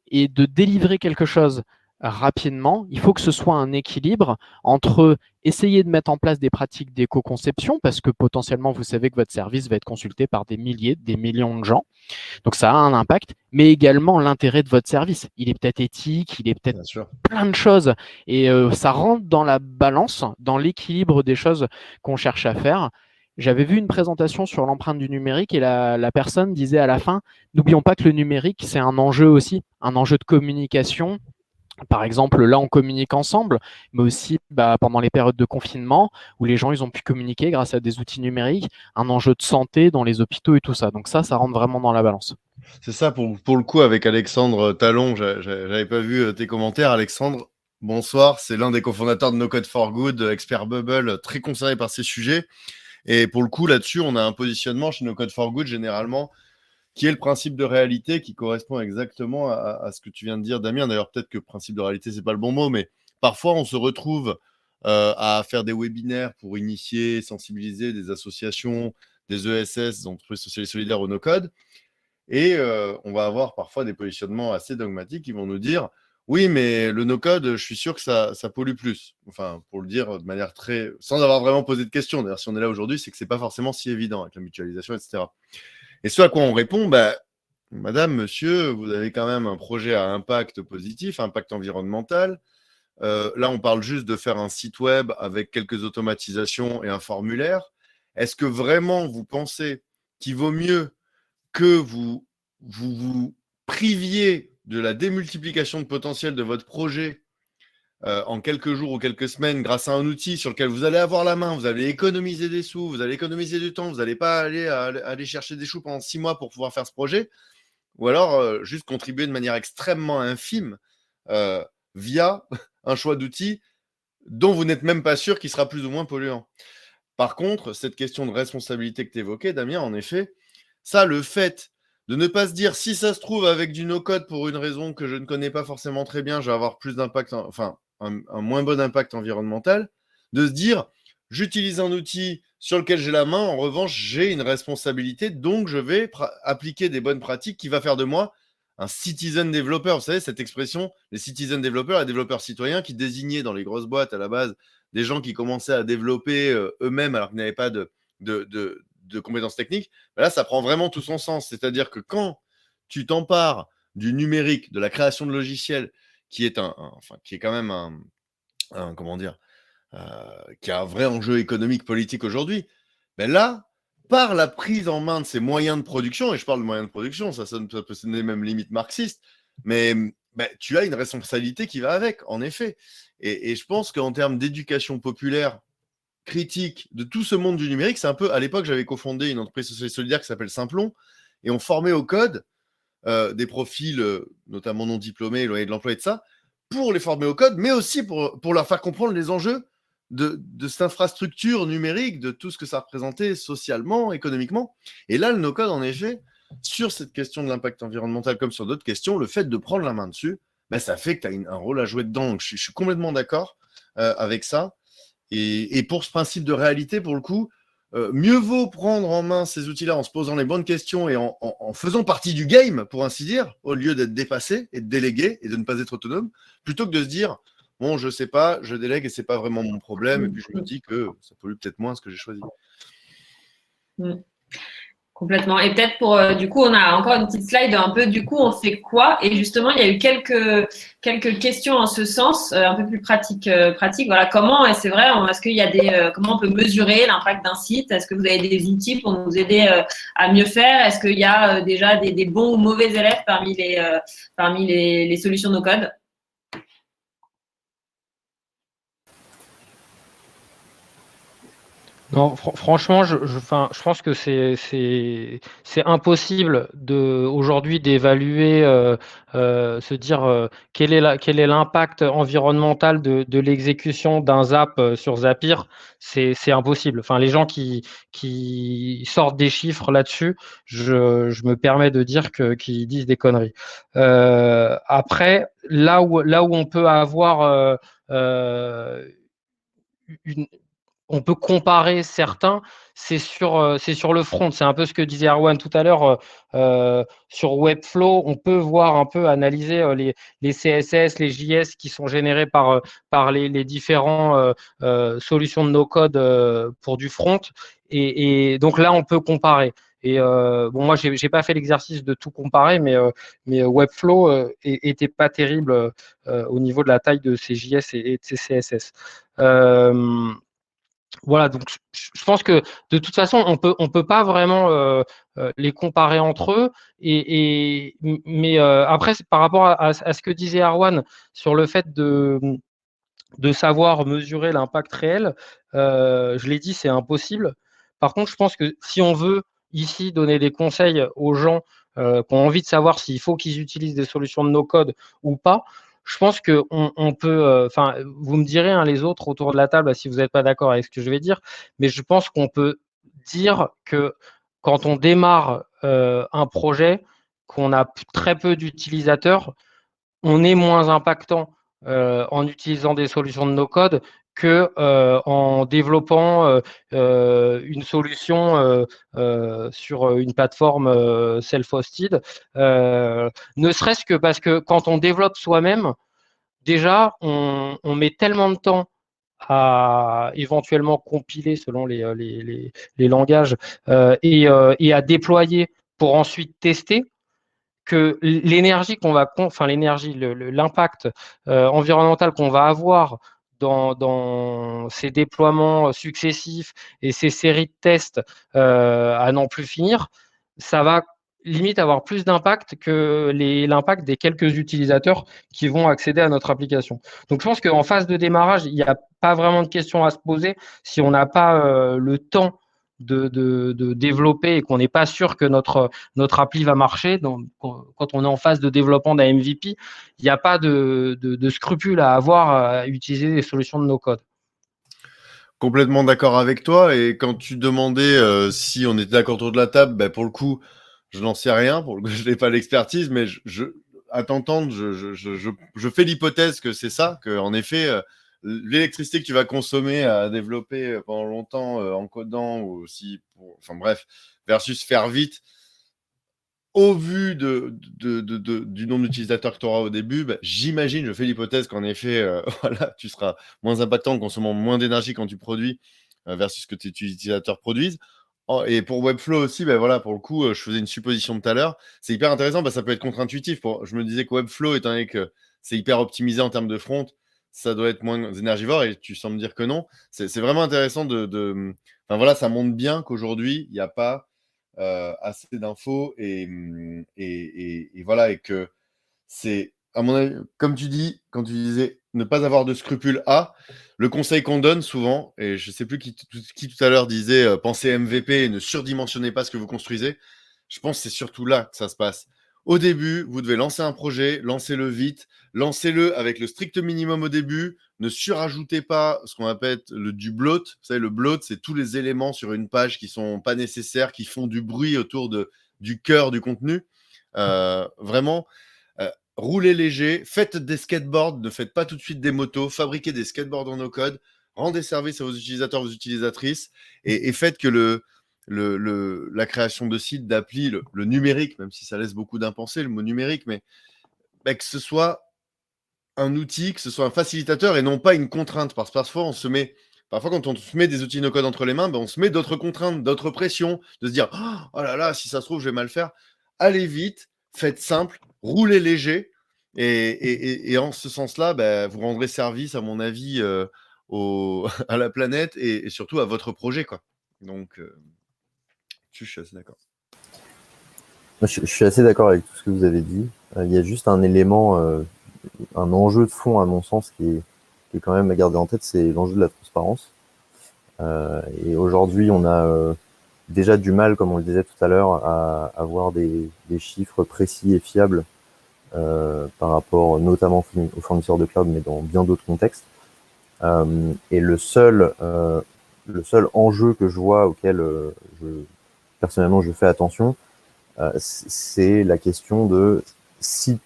Speaker 3: et de délivrer quelque chose rapidement, il faut que ce soit un équilibre entre essayer de mettre en place des pratiques d'éco-conception, parce que potentiellement, vous savez que votre service va être consulté par des milliers, des millions de gens. Donc, ça a un impact, mais également l'intérêt de votre service. Il est peut-être éthique, il est peut-être plein de choses. Et ça rentre dans la balance, dans l'équilibre des choses qu'on cherche à faire. J'avais vu une présentation sur l'empreinte du numérique et la personne disait à la fin, n'oublions pas que le numérique, c'est un enjeu aussi, un enjeu de communication. Par exemple, là, on communique ensemble, mais aussi pendant les périodes de confinement où les gens ils ont pu communiquer grâce à des outils numériques, un enjeu de santé dans les hôpitaux et tout ça. Donc ça rentre vraiment dans la balance.
Speaker 4: C'est ça, pour le coup, avec Alexandre Talon, j'avais pas vu tes commentaires. Alexandre, bonsoir, c'est l'un des cofondateurs de No Code for Good, expert Bubble, très concerné par ces sujets. Et pour le coup, là-dessus, on a un positionnement chez No Code for Good, généralement, qui est le principe de réalité, qui correspond exactement à ce que tu viens de dire, Damien. D'ailleurs, peut-être que principe de réalité, c'est pas le bon mot, mais parfois, on se retrouve à faire des webinaires pour initier, sensibiliser des associations, des ESS, des entreprises sociales et solidaires au no-code. Et on va avoir parfois des positionnements assez dogmatiques qui vont nous dire « Oui, mais le no-code, je suis sûr que ça pollue plus. » Enfin, pour le dire de manière très… sans avoir vraiment posé de questions. D'ailleurs, si on est là aujourd'hui, c'est que ce n'est pas forcément si évident avec la mutualisation, etc. Et ce à quoi on répond, Madame, monsieur, vous avez quand même un projet à impact positif, impact environnemental. Là, on parle juste de faire un site web avec quelques automatisations et un formulaire. Est-ce que vraiment vous pensez qu'il vaut mieux que vous priviez de la démultiplication de potentiel de votre projet en quelques jours ou quelques semaines grâce à un outil sur lequel vous allez avoir la main, vous allez économiser des sous, vous allez économiser du temps, vous n'allez pas aller chercher des choux pendant 6 mois pour pouvoir faire ce projet, ou alors juste contribuer de manière extrêmement infime via un choix d'outils dont vous n'êtes même pas sûr qu'il sera plus ou moins polluant. Par contre, cette question de responsabilité que tu évoquais, Damien, en effet, ça, le fait de ne pas se dire, si ça se trouve, avec du no-code, pour une raison que je ne connais pas forcément très bien, je vais avoir plus d'impact, enfin, un moins bon impact environnemental, de se dire, j'utilise un outil sur lequel j'ai la main, en revanche, j'ai une responsabilité, donc je vais appliquer des bonnes pratiques qui va faire de moi un citizen developer. Vous savez, cette expression, les citizen developers, les développeurs citoyens, qui désignaient dans les grosses boîtes à la base des gens qui commençaient à développer eux-mêmes alors qu'ils n'avaient pas de compétences techniques. Ben là, ça prend vraiment tout son sens. C'est-à-dire que quand tu t'empares du numérique, de la création de logiciels, qui est qui est quand même comment dire, qui a un vrai enjeu économique, politique aujourd'hui, ben là, par la prise en main de ces moyens de production, et je parle de moyens de production, ça peut sonner même limite marxiste, mais ben, tu as une responsabilité qui va avec, en effet. Et je pense qu'en termes d'éducation populaire, critique de tout ce monde du numérique, c'est un peu, à l'époque, j'avais cofondé une entreprise sociale et solidaire qui s'appelle Simplon, et on formait au code des profils, notamment non diplômés, éloignés de l'emploi et de ça, pour les former au code, mais aussi pour leur faire comprendre les enjeux de cette infrastructure numérique, de tout ce que ça représentait socialement, économiquement. Et là, le no-code, en effet, sur cette question de l'impact environnemental comme sur d'autres questions, le fait de prendre la main dessus, ben, ça fait que tu as un rôle à jouer dedans. Donc, je suis complètement d'accord avec ça. Et pour ce principe de réalité, pour le coup, mieux vaut prendre en main ces outils-là en se posant les bonnes questions et en faisant partie du game, pour ainsi dire, au lieu d'être dépassé et de déléguer et de ne pas être autonome, plutôt que de se dire, bon, je sais pas, je délègue et c'est pas vraiment mon problème, et puis je me dis que ça pollue peut-être moins ce que j'ai choisi.
Speaker 2: Complètement. Et peut-être pour, du coup, on a encore une petite slide un peu, du coup, on fait quoi? Et justement, il y a eu quelques questions en ce sens, un peu plus pratique. Voilà, comment, et c'est vrai, est-ce qu'il y a comment on peut mesurer l'impact d'un site? Est-ce que vous avez des outils pour nous aider à mieux faire? Est-ce qu'il y a déjà des bons ou mauvais élèves parmi les solutions no-code?
Speaker 5: Non, franchement, je pense que c'est impossible aujourd'hui d'évaluer, se dire quel est l'impact environnemental de l'exécution d'un Zap sur Zapier. C'est impossible. Enfin, les gens qui sortent des chiffres là-dessus, je me permets de dire qu'ils disent des conneries. Après, là où on peut avoir on peut comparer certains, c'est sur le front. C'est un peu ce que disait Erwan tout à l'heure. Sur Webflow, on peut voir un peu analyser les CSS, les JS qui sont générés par les différents solutions de no-code pour du front. Et donc là, on peut comparer. Et bon, moi, j'ai pas fait l'exercice de tout comparer, mais Webflow était pas terrible au niveau de la taille de ces JS et de ces CSS. Voilà, donc je pense que de toute façon, on peut pas vraiment les comparer entre eux. Mais après, par rapport à ce que disait Erwan sur le fait de savoir mesurer l'impact réel, je l'ai dit, c'est impossible. Par contre, je pense que si on veut ici donner des conseils aux gens qui ont envie de savoir s'il faut qu'ils utilisent des solutions de no-code ou pas, je pense qu'on peut, vous me direz les autres autour de la table si vous n'êtes pas d'accord avec ce que je vais dire, mais je pense qu'on peut dire que quand on démarre un projet, qu'on a très peu d'utilisateurs, on est moins impactant en utilisant des solutions de no-code que en développant une solution sur une plateforme self-hosted, ne serait-ce que parce que quand on développe soi-même, déjà, on met tellement de temps à éventuellement compiler selon les langages et à déployer pour ensuite tester, que l'énergie qu'on va, enfin l'énergie, l'impact environnemental qu'on va avoir dans ces déploiements successifs et ces séries de tests à n'en plus finir, ça va limite avoir plus d'impact que l'impact des quelques utilisateurs qui vont accéder à notre application. Donc, je pense qu'en phase de démarrage, il n'y a pas vraiment de questions à se poser si on n'a pas le temps de développer et qu'on n'est pas sûr que notre appli va marcher. Donc, quand on est en phase de développement d'un MVP, il n'y a pas de scrupule à avoir à utiliser des solutions de no-code.
Speaker 4: Complètement d'accord avec toi. Et quand tu demandais si on était d'accord autour de la table, ben pour le coup, je n'en sais rien. Pour le coup, je n'ai pas l'expertise, mais à t'entendre, je fais l'hypothèse que c'est ça, qu'en effet, l'électricité que tu vas consommer à développer pendant longtemps en codant ou aussi, enfin bref, versus faire vite, au vu du nombre d'utilisateurs que tu auras au début, bah, j'imagine, je fais l'hypothèse qu'en effet, voilà, tu seras moins impactant en consommant moins d'énergie quand tu produis versus ce que tes utilisateurs produisent. Et pour Webflow aussi, bah, voilà, pour le coup, je faisais une supposition tout à l'heure. C'est hyper intéressant, bah, ça peut être contre-intuitif. Je me disais que Webflow, étant donné que c'est hyper optimisé en termes de front, ça doit être moins énergivore et tu sembles dire que non. C'est vraiment intéressant Enfin voilà, ça montre bien qu'aujourd'hui, il n'y a pas assez d'infos et voilà, et que c'est, à mon avis, comme tu dis, quand tu disais ne pas avoir de scrupules le conseil qu'on donne souvent, et je sais plus qui tout à l'heure disait pensez MVP et ne surdimensionnez pas ce que vous construisez, je pense que c'est surtout là que ça se passe. Au début, vous devez lancer un projet, lancez-le vite, lancez-le avec le strict minimum au début, ne surajoutez pas ce qu'on appelle du bloat. Vous savez, le bloat, c'est tous les éléments sur une page qui sont pas nécessaires, qui font du bruit autour du cœur du contenu. Vraiment, roulez léger, faites des skateboards, ne faites pas tout de suite des motos, fabriquez des skateboards en no-code, rendez service à vos utilisateurs, vos utilisatrices, et faites que la création de sites, d'applis, le numérique, même si ça laisse beaucoup d'impensés, le mot numérique, mais que ce soit un outil, que ce soit un facilitateur et non pas une contrainte. Parce que parfois, quand on se met des outils no-code entre les mains, on se met d'autres contraintes, d'autres pressions, de se dire oh là là, si ça se trouve, je vais mal faire. Allez vite, faites simple, roulez léger. Et en ce sens-là, vous rendrez service, à mon avis, à la planète et surtout à votre projet, quoi. Donc, je suis assez d'accord.
Speaker 6: Je suis assez d'accord avec tout ce que vous avez dit. Il y a juste un élément, un enjeu de fond, à mon sens, qui est quand même à garder en tête, c'est l'enjeu de la transparence. Et aujourd'hui, on a déjà du mal, comme on le disait tout à l'heure, à avoir des chiffres précis et fiables par rapport notamment aux fournisseurs de cloud, mais dans bien d'autres contextes. Et le seul enjeu que je vois auquel personnellement je fais attention, c'est la question de si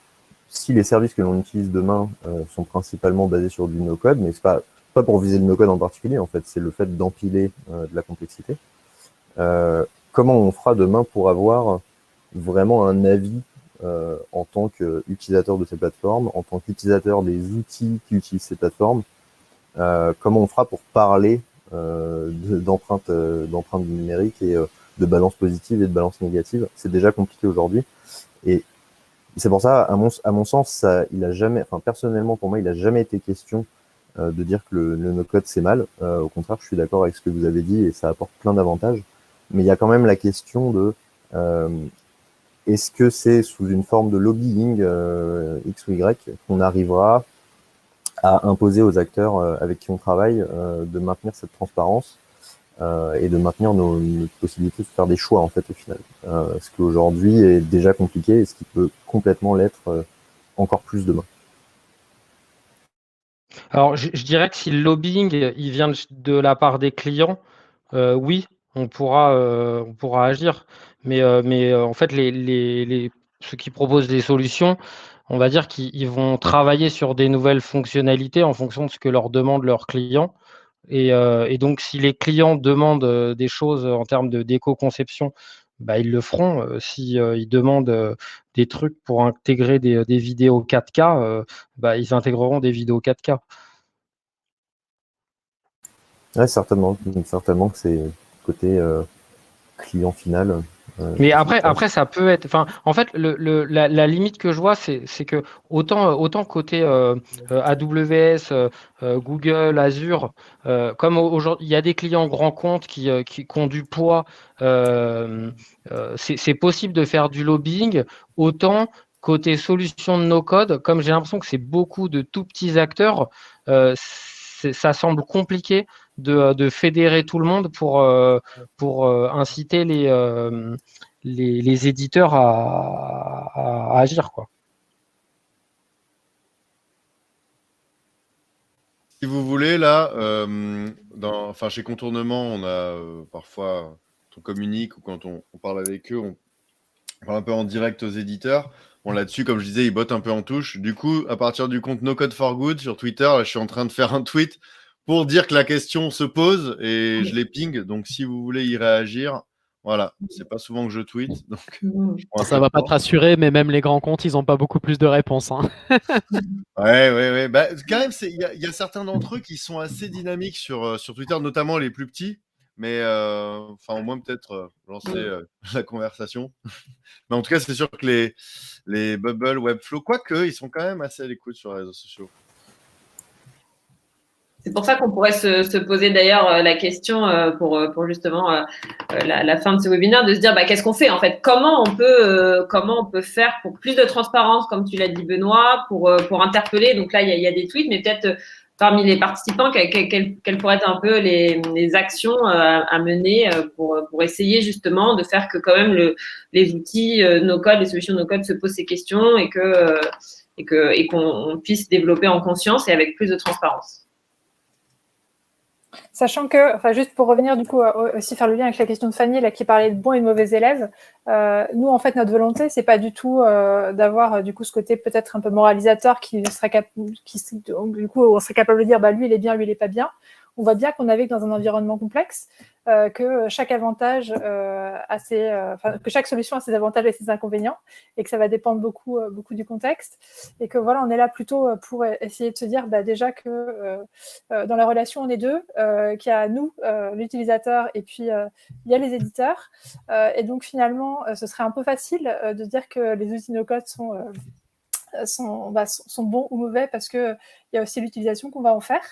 Speaker 6: les services que l'on utilise demain sont principalement basés sur du no-code, mais c'est pas pour viser le no-code en particulier, en fait, c'est le fait d'empiler de la complexité. Comment on fera demain pour avoir vraiment un avis en tant qu'utilisateur de ces plateformes, en tant qu'utilisateur des outils qui utilisent ces plateformes, comment on fera pour parler d'empreinte numérique et de balance positive et de balance négative. C'est déjà compliqué aujourd'hui. Et c'est pour ça, à mon sens, il a jamais, enfin, personnellement, pour moi, il n'a jamais été question de dire que le no-code, c'est mal. Au contraire, je suis d'accord avec ce que vous avez dit et ça apporte plein d'avantages. Mais il y a quand même la question de est-ce que c'est sous une forme de lobbying X ou Y qu'on arrivera à imposer aux acteurs avec qui on travaille de maintenir cette transparence et de maintenir nos possibilités de faire des choix, en fait, au final. Ce qui aujourd'hui est déjà compliqué et ce qui peut complètement l'être encore plus demain.
Speaker 5: Alors, je dirais que si le lobbying il vient de la part des clients, oui, on pourra agir. Mais en fait, ceux qui proposent des solutions, on va dire qu'ils vont travailler sur des nouvelles fonctionnalités en fonction de ce que leur demandent leurs clients. Et donc, si les clients demandent des choses en termes d'éco-conception, ils le feront. Si ils demandent des trucs pour intégrer des vidéos 4K, ils intégreront des vidéos 4K.
Speaker 6: Ouais, certainement que c'est côté client final.
Speaker 5: Mais après, ça peut être. Enfin, en fait, la limite que je vois, c'est que autant côté AWS, Google, Azure, comme aujourd'hui, il y a des clients grands comptes qui ont du poids, c'est possible de faire du lobbying. Autant côté solution de no-code, comme j'ai l'impression que c'est beaucoup de tout petits acteurs, ça semble compliqué de fédérer tout le monde pour inciter les éditeurs à agir, quoi.
Speaker 4: Si vous voulez, là, chez Contournement, on a parfois, quand on communique ou quand on parle avec eux, on parle un peu en direct aux éditeurs. Bon, là-dessus, comme je disais, ils bottent un peu en touche. Du coup, à partir du compte No Code for Good sur Twitter, là, je suis en train de faire un tweet pour dire que la question se pose et je les ping. Donc, si vous voulez y réagir, voilà. C'est pas souvent que je tweete. Donc, je prends un peu
Speaker 3: Ça
Speaker 4: de
Speaker 3: va pas
Speaker 4: temps.
Speaker 3: te rassurer, mais même les grands comptes, ils n'ont pas beaucoup plus de réponses, hein.
Speaker 4: Ouais. Bah, quand même, il y a certains d'entre eux qui sont assez dynamiques sur Twitter, notamment les plus petits. Mais au moins peut-être lancer la conversation. Mais en tout cas, c'est sûr que les Bubble, Webflow, quoique, ils sont quand même assez à l'écoute sur les réseaux sociaux.
Speaker 2: C'est pour ça qu'on pourrait se poser d'ailleurs la question pour justement la fin de ce webinaire, de se dire qu'est-ce qu'on fait en fait, comment on peut faire pour plus de transparence, comme tu l'as dit Benoît, pour interpeller. Donc là il y a des tweets, mais peut-être parmi les participants, quelles pourraient être un peu les actions à mener pour essayer justement de faire que quand même les outils no-code, les solutions no-code se posent ces questions et qu'on puisse développer en conscience et avec plus de transparence.
Speaker 1: Sachant que, juste pour revenir du coup aussi faire le lien avec la question de Fanny là qui parlait de bons et de mauvais élèves, nous en fait notre volonté c'est pas du tout d'avoir du coup ce côté peut-être un peu moralisateur du coup on serait capable de dire lui il est bien, lui il est pas bien. On voit bien qu'on navigue dans un environnement complexe, que chaque avantage que chaque solution a ses avantages et ses inconvénients, et que ça va dépendre beaucoup du contexte, et que voilà, on est là plutôt pour essayer de se dire déjà que dans la relation on est deux, qu'il y a nous, l'utilisateur, et puis il y a les éditeurs, et donc finalement ce serait un peu facile de dire que les outils no-code sont bons ou mauvais parce qu'il y a aussi l'utilisation qu'on va en faire.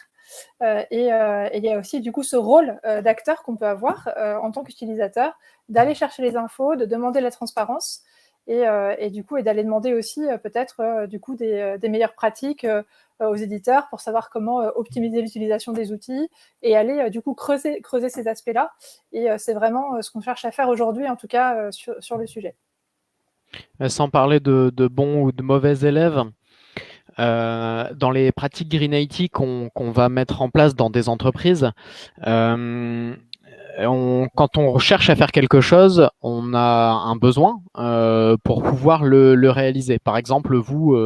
Speaker 1: Et il y a aussi du coup ce rôle d'acteur qu'on peut avoir en tant qu'utilisateur, d'aller chercher les infos, de demander la transparence et du coup et d'aller demander aussi peut-être du coup des meilleures pratiques aux éditeurs pour savoir comment optimiser l'utilisation des outils et aller du coup creuser ces aspects-là. Et c'est vraiment ce qu'on cherche à faire aujourd'hui, en tout cas sur le sujet.
Speaker 3: Sans parler de bons ou de mauvais élèves, dans les pratiques Green IT qu'on va mettre en place dans des entreprises, quand on cherche à faire quelque chose, on a un besoin pour pouvoir le réaliser. Par exemple, vous,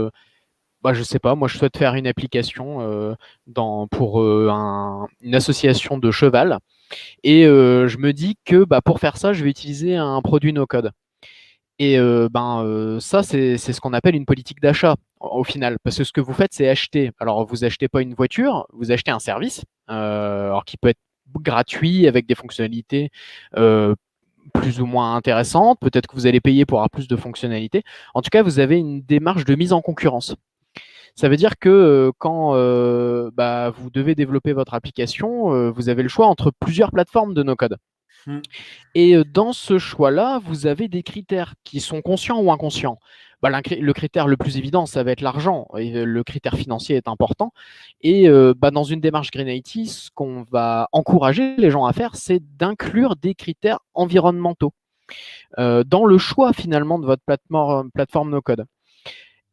Speaker 3: je sais pas, moi je souhaite faire une application pour une association de cheval, et je me dis que pour faire ça, je vais utiliser un produit no-code. Et ça, c'est ce qu'on appelle une politique d'achat au final. Parce que ce que vous faites, c'est acheter. Alors, vous achetez pas une voiture, vous achetez un service, alors qui peut être gratuit avec des fonctionnalités plus ou moins intéressantes. Peut-être que vous allez payer pour avoir plus de fonctionnalités. En tout cas, vous avez une démarche de mise en concurrence. Ça veut dire que quand vous devez développer votre application, vous avez le choix entre plusieurs plateformes de no-code. Et dans ce choix-là, vous avez des critères qui sont conscients ou inconscients. Le critère le plus évident, ça va être l'argent. Et le critère financier est important. Et dans une démarche Green IT, ce qu'on va encourager les gens à faire, c'est d'inclure des critères environnementaux dans le choix finalement de votre plateforme no-code.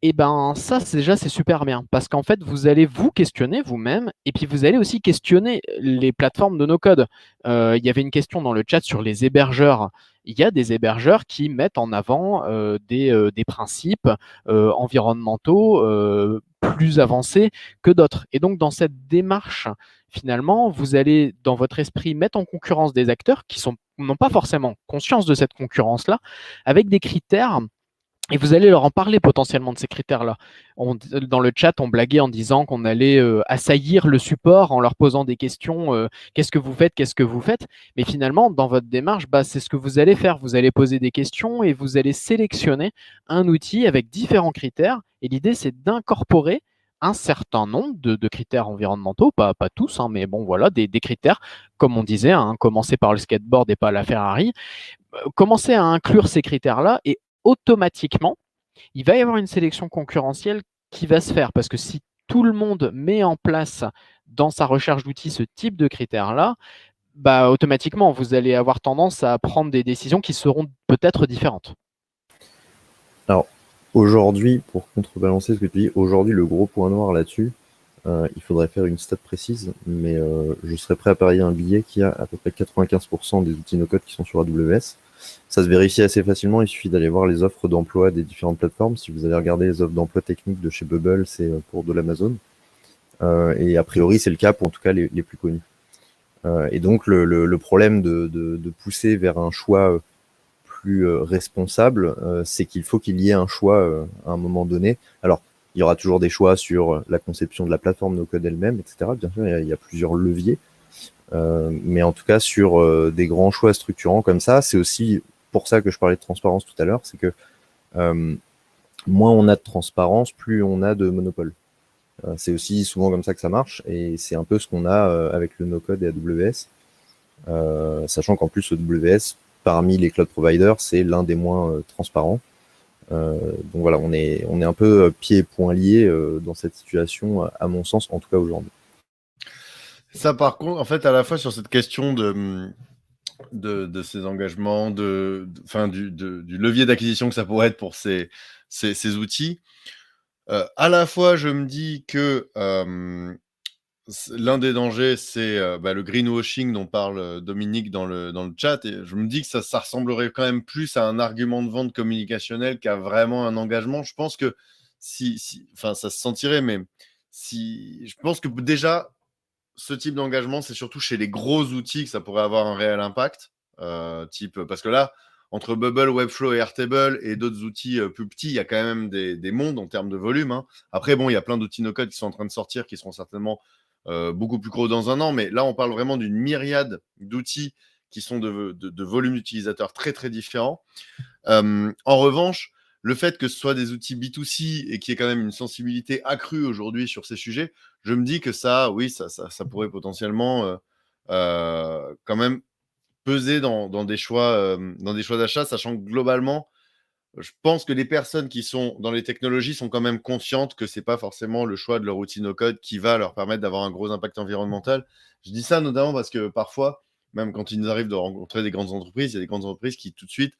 Speaker 3: Et ça, déjà, c'est super bien parce qu'en fait, vous allez vous questionner vous-même et puis vous allez aussi questionner les plateformes de no-code. Il y avait une question dans le chat sur les hébergeurs. Il y a des hébergeurs qui mettent en avant des principes environnementaux plus avancés que d'autres. Et donc, dans cette démarche, finalement, vous allez, dans votre esprit, mettre en concurrence des acteurs qui n'ont pas forcément conscience de cette concurrence-là, avec des critères Et vous allez leur en parler potentiellement de ces critères-là. Dans le chat, on blaguait en disant qu'on allait assaillir le support en leur posant des questions. Qu'est-ce que vous faites? Qu'est-ce que vous faites? Mais finalement, dans votre démarche, c'est ce que vous allez faire. Vous allez poser des questions et vous allez sélectionner un outil avec différents critères. Et l'idée, c'est d'incorporer un certain nombre de critères environnementaux, pas tous, hein, mais bon, voilà, des critères, comme on disait, hein, commencer par le skateboard et pas la Ferrari. Commencer à inclure ces critères-là et automatiquement, il va y avoir une sélection concurrentielle qui va se faire parce que si tout le monde met en place dans sa recherche d'outils ce type de critères-là, automatiquement, vous allez avoir tendance à prendre des décisions qui seront peut-être différentes.
Speaker 6: Alors, aujourd'hui, pour contrebalancer ce que tu dis, aujourd'hui, le gros point noir là-dessus, il faudrait faire une stat précise, mais je serais prêt à parier un billet qu'il y a à peu près 95% des outils no-code qui sont sur AWS. Ça se vérifie assez facilement, il suffit d'aller voir les offres d'emploi des différentes plateformes. Si vous allez regarder les offres d'emploi techniques de chez Bubble, c'est pour de l'Amazon. Et a priori, c'est le cas pour en tout cas les plus connus. Et donc, le problème de pousser vers un choix plus responsable, c'est qu'il faut qu'il y ait un choix à un moment donné. Alors, il y aura toujours des choix sur la conception de la plateforme no-code elle-même, etc. Bien sûr, il y a plusieurs leviers. Mais en tout cas, sur des grands choix structurants comme ça, c'est aussi pour ça que je parlais de transparence tout à l'heure, c'est que moins on a de transparence, plus on a de monopole. C'est aussi souvent comme ça que ça marche, et c'est un peu ce qu'on a avec le no-code et AWS, sachant qu'en plus AWS, parmi les cloud providers, c'est l'un des moins transparents. Donc voilà, on est un peu pieds et poings liés dans cette situation, à mon sens, en tout cas aujourd'hui.
Speaker 4: Ça, par contre, en fait, à la fois sur cette question de ces engagements, du levier d'acquisition que ça pourrait être pour ces outils, à la fois, je me dis que l'un des dangers, c'est le greenwashing dont parle Dominique dans le chat, et je me dis que ça ressemblerait quand même plus à un argument de vente communicationnel qu'à vraiment un engagement. Je pense que ça se sentirait, mais je pense que déjà, ce type d'engagement, c'est surtout chez les gros outils que ça pourrait avoir un réel impact. Parce que là, entre Bubble, Webflow et Airtable et d'autres outils plus petits, il y a quand même des mondes en termes de volume. Hein. Après, bon, il y a plein d'outils no-code qui sont en train de sortir, qui seront certainement beaucoup plus gros dans un an. Mais là, on parle vraiment d'une myriade d'outils qui sont de volumes d'utilisateurs très, très différents. En revanche, le fait que ce soit des outils B2C et qu'il y ait quand même une sensibilité accrue aujourd'hui sur ces sujets, je me dis que ça pourrait potentiellement quand même peser dans des choix d'achat, sachant que globalement, je pense que les personnes qui sont dans les technologies sont quand même conscientes que ce n'est pas forcément le choix de leur outil no-code qui va leur permettre d'avoir un gros impact environnemental. Je dis ça notamment parce que parfois, même quand il nous arrive de rencontrer des grandes entreprises, il y a des grandes entreprises qui tout de suite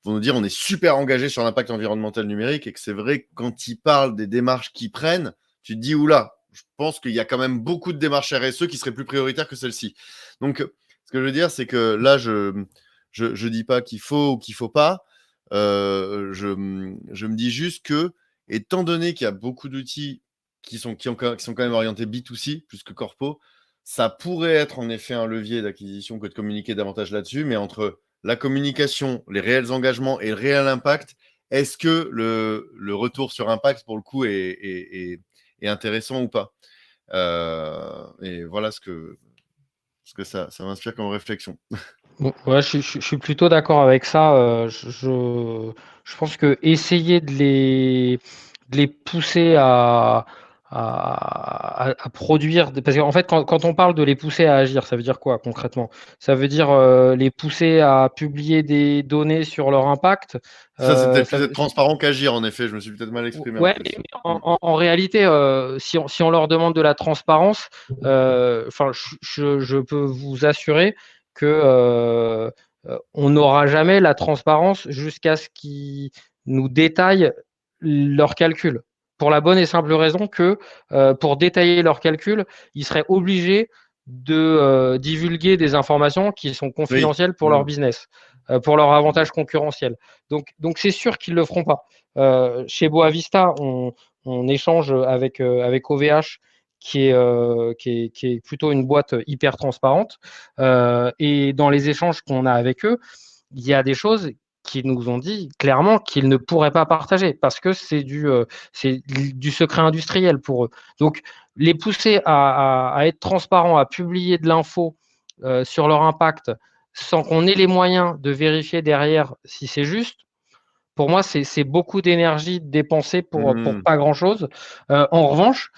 Speaker 4: vont nous dire on est super engagé sur l'impact environnemental numérique, et que c'est vrai que quand ils parlent des démarches qu'ils prennent, tu te dis oula, je pense qu'il y a quand même beaucoup de démarches RSE qui seraient plus prioritaires que celle-ci. Donc, ce que je veux dire, c'est que là, je dis pas qu'il faut ou qu'il faut pas. Je me dis juste que, étant donné qu'il y a beaucoup d'outils qui sont quand même orientés B2C plus que corpo, ça pourrait être en effet un levier d'acquisition que de communiquer davantage là-dessus, mais entre la communication, les réels engagements et le réel impact, est-ce que le retour sur impact, pour le coup, est intéressant ou pas? Et voilà ce que ça m'inspire comme réflexion.
Speaker 5: Bon, ouais, je suis plutôt d'accord avec ça. Je pense que essayer de les pousser à produire, parce qu'en fait, quand on parle de les pousser à agir, ça veut dire quoi concrètement? Ça veut dire les pousser à publier des données sur leur impact.
Speaker 4: Ça, c'est peut-être plus être transparent qu'agir, en effet. Je me suis peut-être mal exprimé.
Speaker 5: Ouais, mais en réalité, si on leur demande de la transparence, je peux vous assurer que on n'aura jamais la transparence jusqu'à ce qu'ils nous détaillent leurs calculs. Pour la bonne et simple raison que pour détailler leurs calculs, ils seraient obligés de divulguer des informations qui sont confidentielles pour leur business, pour leur avantage concurrentiel. Donc c'est sûr qu'ils ne le feront pas. Chez Boavista, on échange avec OVH, qui est plutôt une boîte hyper transparente. Et dans les échanges qu'on a avec eux, il y a des choses qui nous ont dit clairement qu'ils ne pourraient pas partager parce que c'est du secret industriel pour eux. Donc, les pousser à être transparents, à publier de l'info sur leur impact sans qu'on ait les moyens de vérifier derrière si c'est juste, pour moi, c'est beaucoup d'énergie dépensée pour pas grand-chose. En revanche,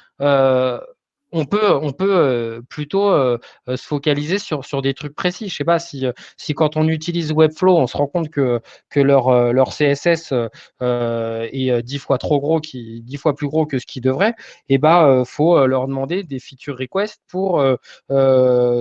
Speaker 5: on peut plutôt se focaliser sur des trucs précis. Je sais pas si quand on utilise Webflow, on se rend compte que leur CSS est 10 fois trop gros, 10 fois plus gros que ce qu'il devrait. Et faut leur demander des feature requests pour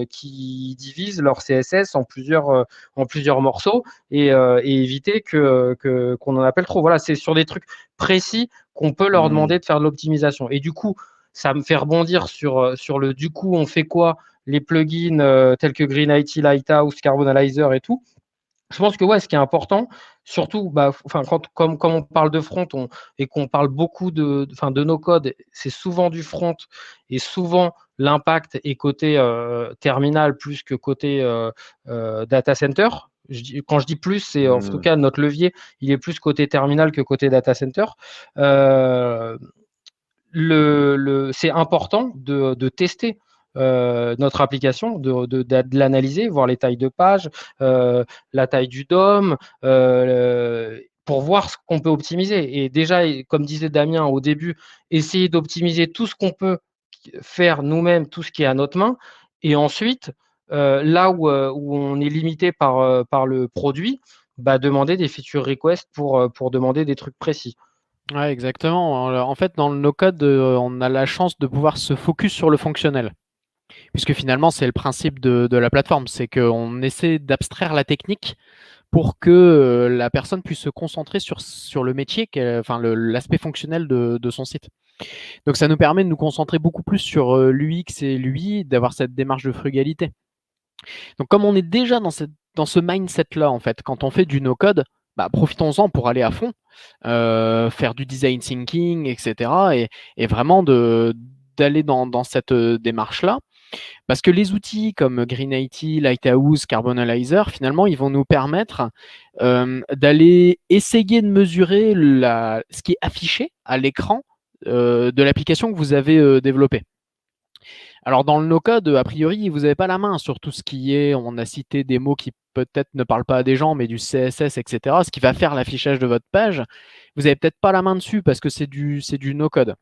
Speaker 5: qui divisent leur CSS en plusieurs morceaux et éviter qu'on en appelle trop. Voilà, c'est sur des trucs précis qu'on peut leur demander de faire de l'optimisation. Et du coup, ça me fait rebondir sur le du coup, on fait quoi, les plugins tels que Green IT, Lighthouse, Carbonalizer et tout. Je pense que ouais, ce qui est important, surtout, comme on parle de front et qu'on parle beaucoup de nos codes, c'est souvent du front et souvent l'impact est côté terminal plus que côté data center. Quand je dis plus, c'est en tout cas notre levier, il est plus côté terminal que côté data center. C'est important de tester notre application, de l'analyser, voir les tailles de page, la taille du DOM, pour voir ce qu'on peut optimiser. Et déjà, comme disait Damien au début, essayer d'optimiser tout ce qu'on peut faire nous-mêmes, tout ce qui est à notre main. Et ensuite, là où on est limité par le produit, demander des feature requests pour demander des trucs précis.
Speaker 3: Ouais, exactement. En fait, dans le no-code, on a la chance de pouvoir se focus sur le fonctionnel. Puisque finalement, c'est le principe de la plateforme. C'est qu'on essaie d'abstraire la technique pour que la personne puisse se concentrer sur le métier, l'aspect fonctionnel de son site. Donc, ça nous permet de nous concentrer beaucoup plus sur l'UX et l'UI, d'avoir cette démarche de frugalité. Donc, comme on est déjà dans ce mindset-là, en fait, quand on fait du no-code, profitons-en pour aller à fond, faire du design thinking, etc. Et vraiment d'aller dans cette démarche-là. Parce que les outils comme Green IT, Lighthouse, Carbonalizer, finalement, ils vont nous permettre d'aller essayer de mesurer ce qui est affiché à l'écran de l'application que vous avez développée. Alors, dans le no-code, a priori, vous n'avez pas la main sur tout ce qui est, on a cité des mots qui peut-être ne parlent pas à des gens, mais du CSS, etc., ce qui va faire l'affichage de votre page. Vous n'avez peut-être pas la main dessus parce que c'est du no-code.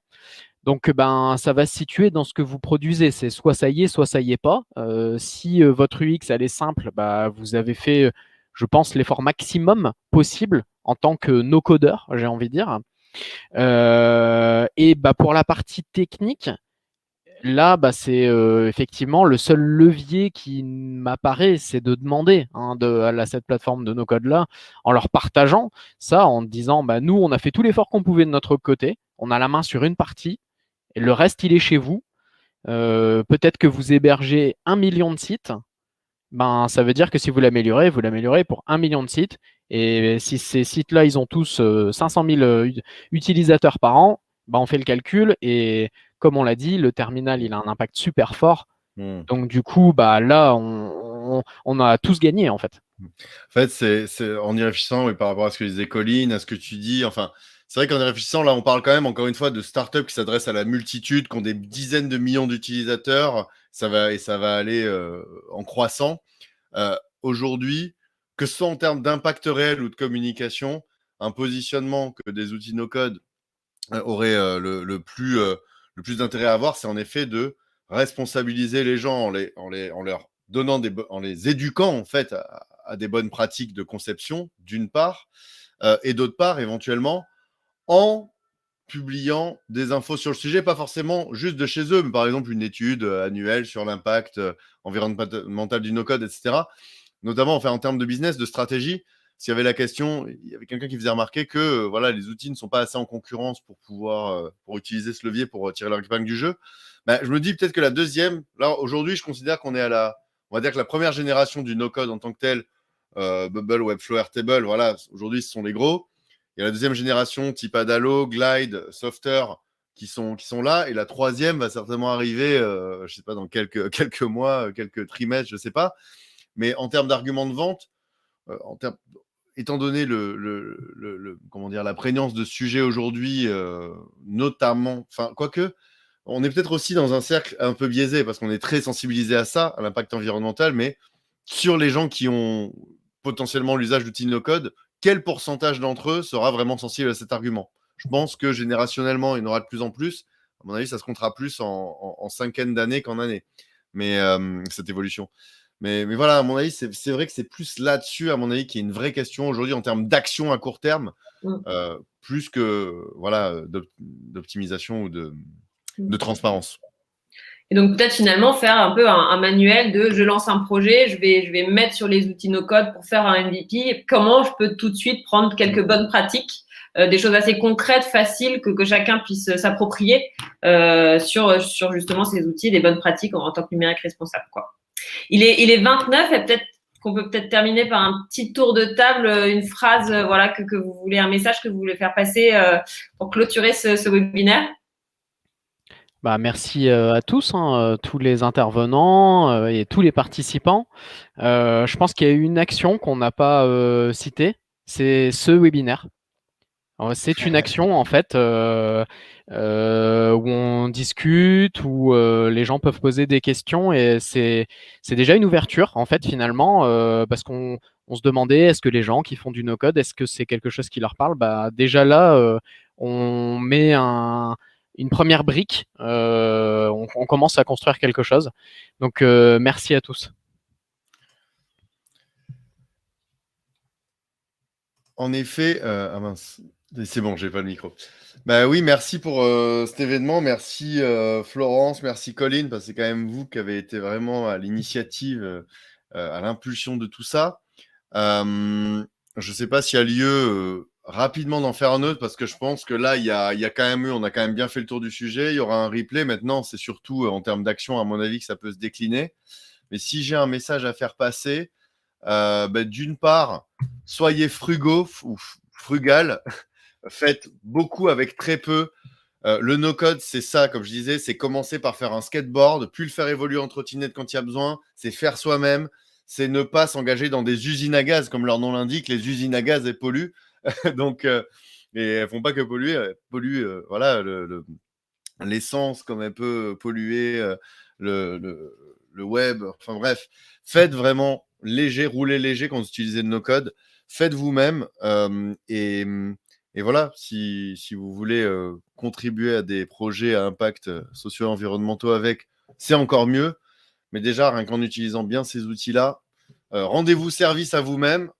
Speaker 3: Donc, ça va se situer dans ce que vous produisez. C'est soit ça y est, soit ça y est pas. Si votre UX, elle est simple, vous avez fait, je pense, l'effort maximum possible en tant que no-codeur, j'ai envie de dire. Et pour la partie technique, là, c'est effectivement le seul levier qui m'apparaît, c'est de demander à cette plateforme de no-code-là, en leur partageant ça, en disant, nous, on a fait tout l'effort qu'on pouvait de notre côté, on a la main sur une partie, et le reste, il est chez vous. Peut-être que vous hébergez 1 million de sites. Ça veut dire que si vous l'améliorez pour 1 million de sites. Et si ces sites-là, ils ont tous 500 000 utilisateurs par an, on fait le calcul. Et comme on l'a dit, le terminal, il a un impact super fort. Donc du coup, là, on a tous gagné, en fait.
Speaker 4: En fait, c'est en y réfléchissant, par rapport à ce que disait Colline, à ce que tu dis, c'est vrai qu'en y réfléchissant, là, on parle quand même, encore une fois, de startups qui s'adressent à la multitude, qui ont des dizaines de millions d'utilisateurs. Ça va aller en croissant. Aujourd'hui, que ce soit en termes d'impact réel ou de communication, un positionnement que des outils no-code auraient le plus d'intérêt à avoir, c'est en effet de responsabiliser les gens en leur donnant en les éduquant en fait à des bonnes pratiques de conception, d'une part, et d'autre part, éventuellement, en publiant des infos sur le sujet, pas forcément juste de chez eux, mais par exemple une étude annuelle sur l'impact environnemental du no-code, etc. Notamment en termes de business, de stratégie. S'il y avait la question, il y avait quelqu'un qui faisait remarquer que les outils ne sont pas assez en concurrence pour pouvoir pour utiliser ce levier pour tirer leur épingle du jeu. Je me dis peut-être que la deuxième, là aujourd'hui, je considère qu'on est on va dire que la première génération du no-code en tant que tel, Bubble, Webflow, Airtable, aujourd'hui ce sont les gros. Il y a la deuxième génération type Adalo, Glide, Softer qui sont là. Et la troisième va certainement arriver, je ne sais pas, dans quelques mois, quelques trimestres, je ne sais pas. Mais en termes d'arguments de vente, étant donné comment dire, la prégnance de ce sujet aujourd'hui, notamment, enfin, quoique, on est peut-être aussi dans un cercle un peu biaisé parce qu'on est très sensibilisé à ça, à l'impact environnemental, mais sur les gens qui ont potentiellement l'usage d'outils no-code, quel pourcentage d'entre eux sera vraiment sensible à cet argument? Je pense que générationnellement, il y en aura de plus en plus. À mon avis, ça se comptera plus en cinquaine d'années qu'en années, mais cette évolution. Mais voilà, à mon avis, c'est vrai que c'est plus là-dessus, à mon avis, qu'il y a une vraie question aujourd'hui en termes d'action à court terme, plus que voilà, d'optimisation ou de transparence.
Speaker 2: Et donc peut-être finalement faire un peu un manuel de je lance un projet, je vais me mettre sur les outils no-code pour faire un MVP. Comment je peux tout de suite prendre quelques bonnes pratiques, des choses assez concrètes, faciles, que chacun puisse s'approprier sur justement ces outils, des bonnes pratiques en tant que numérique responsable, quoi. Il est 29 et peut-être qu'on peut peut-être terminer par un petit tour de table, une phrase voilà, que vous voulez, un message que vous voulez faire passer pour clôturer ce webinaire.
Speaker 3: Merci à tous, tous les intervenants et tous les participants. Je pense qu'il y a une action qu'on n'a pas citée, c'est ce webinaire. C'est une action en fait où on discute, où les gens peuvent poser des questions et c'est déjà une ouverture en fait finalement parce qu'on se demandait est-ce que les gens qui font du no-code, est-ce que c'est quelque chose qui leur parle? Déjà là, on met une première brique, on commence à construire quelque chose. Donc merci à tous.
Speaker 4: En effet, ah mince, c'est bon, j'ai pas le micro. Oui, merci pour cet événement, merci Florence, merci Colline, parce que c'est quand même vous qui avez été vraiment à l'initiative, à l'impulsion de tout ça. Je sais pas s'il y a lieu rapidement d'en faire un autre, parce que je pense que là, il y a quand même on a quand même bien fait le tour du sujet, il y aura un replay. Maintenant, c'est surtout en termes d'action, à mon avis, que ça peut se décliner. Mais si j'ai un message à faire passer, d'une part, soyez frugaux ou frugal, faites beaucoup avec très peu. Le no-code, c'est ça, comme je disais, c'est commencer par faire un skateboard, puis le faire évoluer en trottinette quand il y a besoin, c'est faire soi-même, c'est ne pas s'engager dans des usines à gaz, comme leur nom l'indique, les usines à gaz, elles polluent. Donc, et elles font pas que polluer, elles polluent voilà, l'essence comme elle peut polluer le web. Enfin bref, faites vraiment léger, roulez léger quand vous utilisez le no-code. Faites vous-même et voilà, si vous voulez contribuer à des projets à impact socio-environnementaux avec, c'est encore mieux. Mais déjà, rien qu'en utilisant bien ces outils-là, rendez-vous service à vous-même.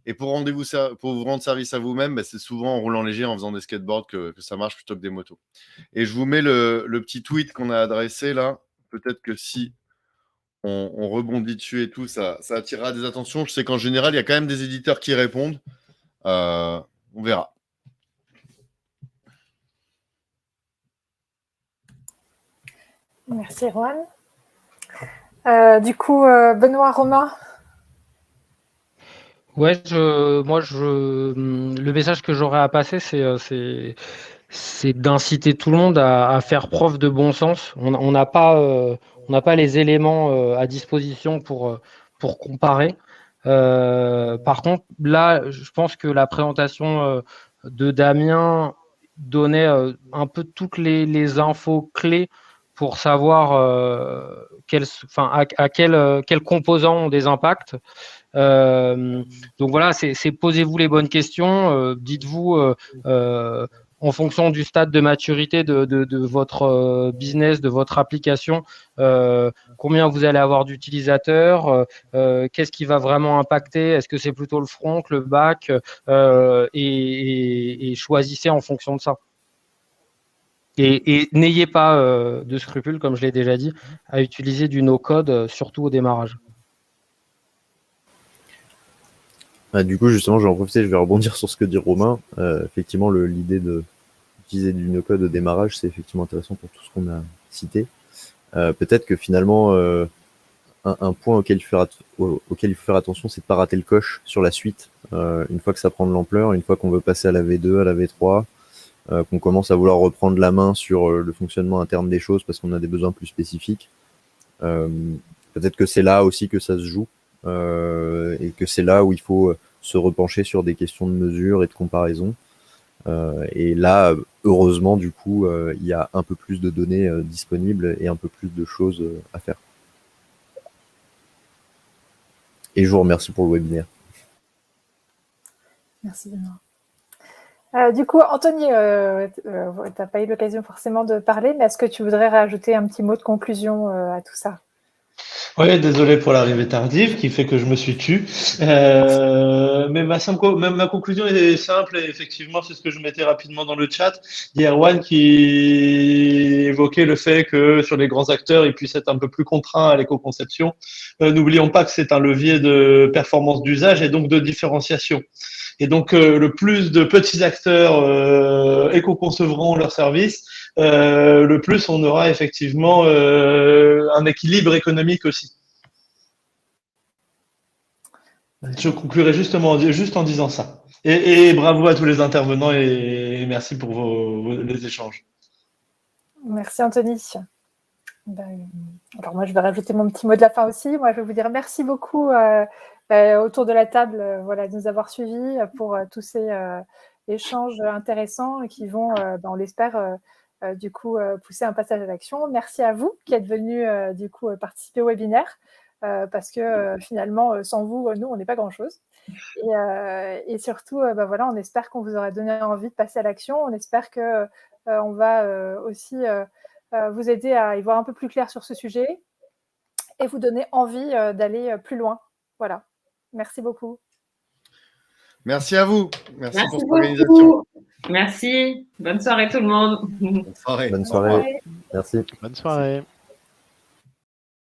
Speaker 4: Et pour vous rendre service à vous-même, c'est souvent en roulant léger, en faisant des skateboards que ça marche plutôt que des motos. Et je vous mets le petit tweet qu'on a adressé là. Peut-être que si on rebondit dessus et tout, ça attirera des attentions. Je sais qu'en général, il y a quand même des éditeurs qui répondent. On verra.
Speaker 1: Merci, Erwan. Du coup, Benoît, Romain.
Speaker 5: Ouais, le message que j'aurais à passer, c'est d'inciter tout le monde à faire preuve de bon sens. On n'a pas les éléments à disposition pour comparer. Par contre, là, je pense que la présentation de Damien donnait un peu toutes les infos clés pour savoir à quels composants ont des impacts. Donc voilà, c'est posez-vous les bonnes questions. Dites-vous en fonction du stade de maturité de votre business, de votre application, combien vous allez avoir d'utilisateurs, qu'est-ce qui va vraiment impacter, est-ce que c'est plutôt le front, le back, et choisissez en fonction de ça. Et n'ayez pas de scrupules, comme je l'ai déjà dit, à utiliser du no-code, surtout au démarrage.
Speaker 6: Du coup, justement, je vais en profiter, je vais rebondir sur ce que dit Romain. Effectivement, l'idée d'utiliser du no-code au démarrage, c'est effectivement intéressant pour tout ce qu'on a cité. Peut-être que finalement, un point auquel il faut faire attention, c'est de ne pas rater le coche sur la suite. Une fois que ça prend de l'ampleur, une fois qu'on veut passer à la V2, à la V3, qu'on commence à vouloir reprendre la main sur le fonctionnement interne des choses parce qu'on a des besoins plus spécifiques. Peut-être que c'est là aussi que ça se joue et que c'est là où il faut se repencher sur des questions de mesure et de comparaison. Et là, heureusement, du coup, il y a un peu plus de données disponibles et un peu plus de choses à faire. Et je vous remercie pour le webinaire.
Speaker 1: Merci Benoît. Du coup, Anthony, tu n'as pas eu l'occasion forcément de parler, mais est-ce que tu voudrais rajouter un petit mot de conclusion à tout ça?
Speaker 7: Oui, désolé pour l'arrivée tardive qui fait que je me suis tu. Mais ma conclusion est simple et effectivement, c'est ce que je mettais rapidement dans le chat. Il y a Erwan qui évoquait le fait que sur les grands acteurs, ils puissent être un peu plus contraints à l'éco-conception. N'oublions pas que c'est un levier de performance d'usage et donc de différenciation. Et donc, le plus de petits acteurs éco-concevront leurs services, le plus on aura effectivement un équilibre économique aussi. Je conclurai juste en disant ça. Et bravo à tous les intervenants et merci pour les échanges.
Speaker 1: Merci Anthony. Alors moi, je vais rajouter mon petit mot de la fin aussi. Moi, je vais vous dire merci beaucoup autour de la table de nous avoir suivis pour tous ces échanges intéressants qui vont, on l'espère, du coup, pousser un passage à l'action. Merci à vous qui êtes venus du coup participer au webinaire parce que finalement, sans vous, nous, on n'est pas grand-chose. Et surtout, on espère qu'on vous aura donné envie de passer à l'action. On espère que on va aussi vous aider à y voir un peu plus clair sur ce sujet et vous donner envie d'aller plus loin. Voilà. Merci beaucoup.
Speaker 4: Merci à vous. Merci pour cette
Speaker 2: beaucoup.
Speaker 4: organisation.
Speaker 2: Merci. Bonne soirée tout le monde.
Speaker 4: Bonne soirée.
Speaker 6: Bonne soirée. Merci.
Speaker 3: Bonne soirée.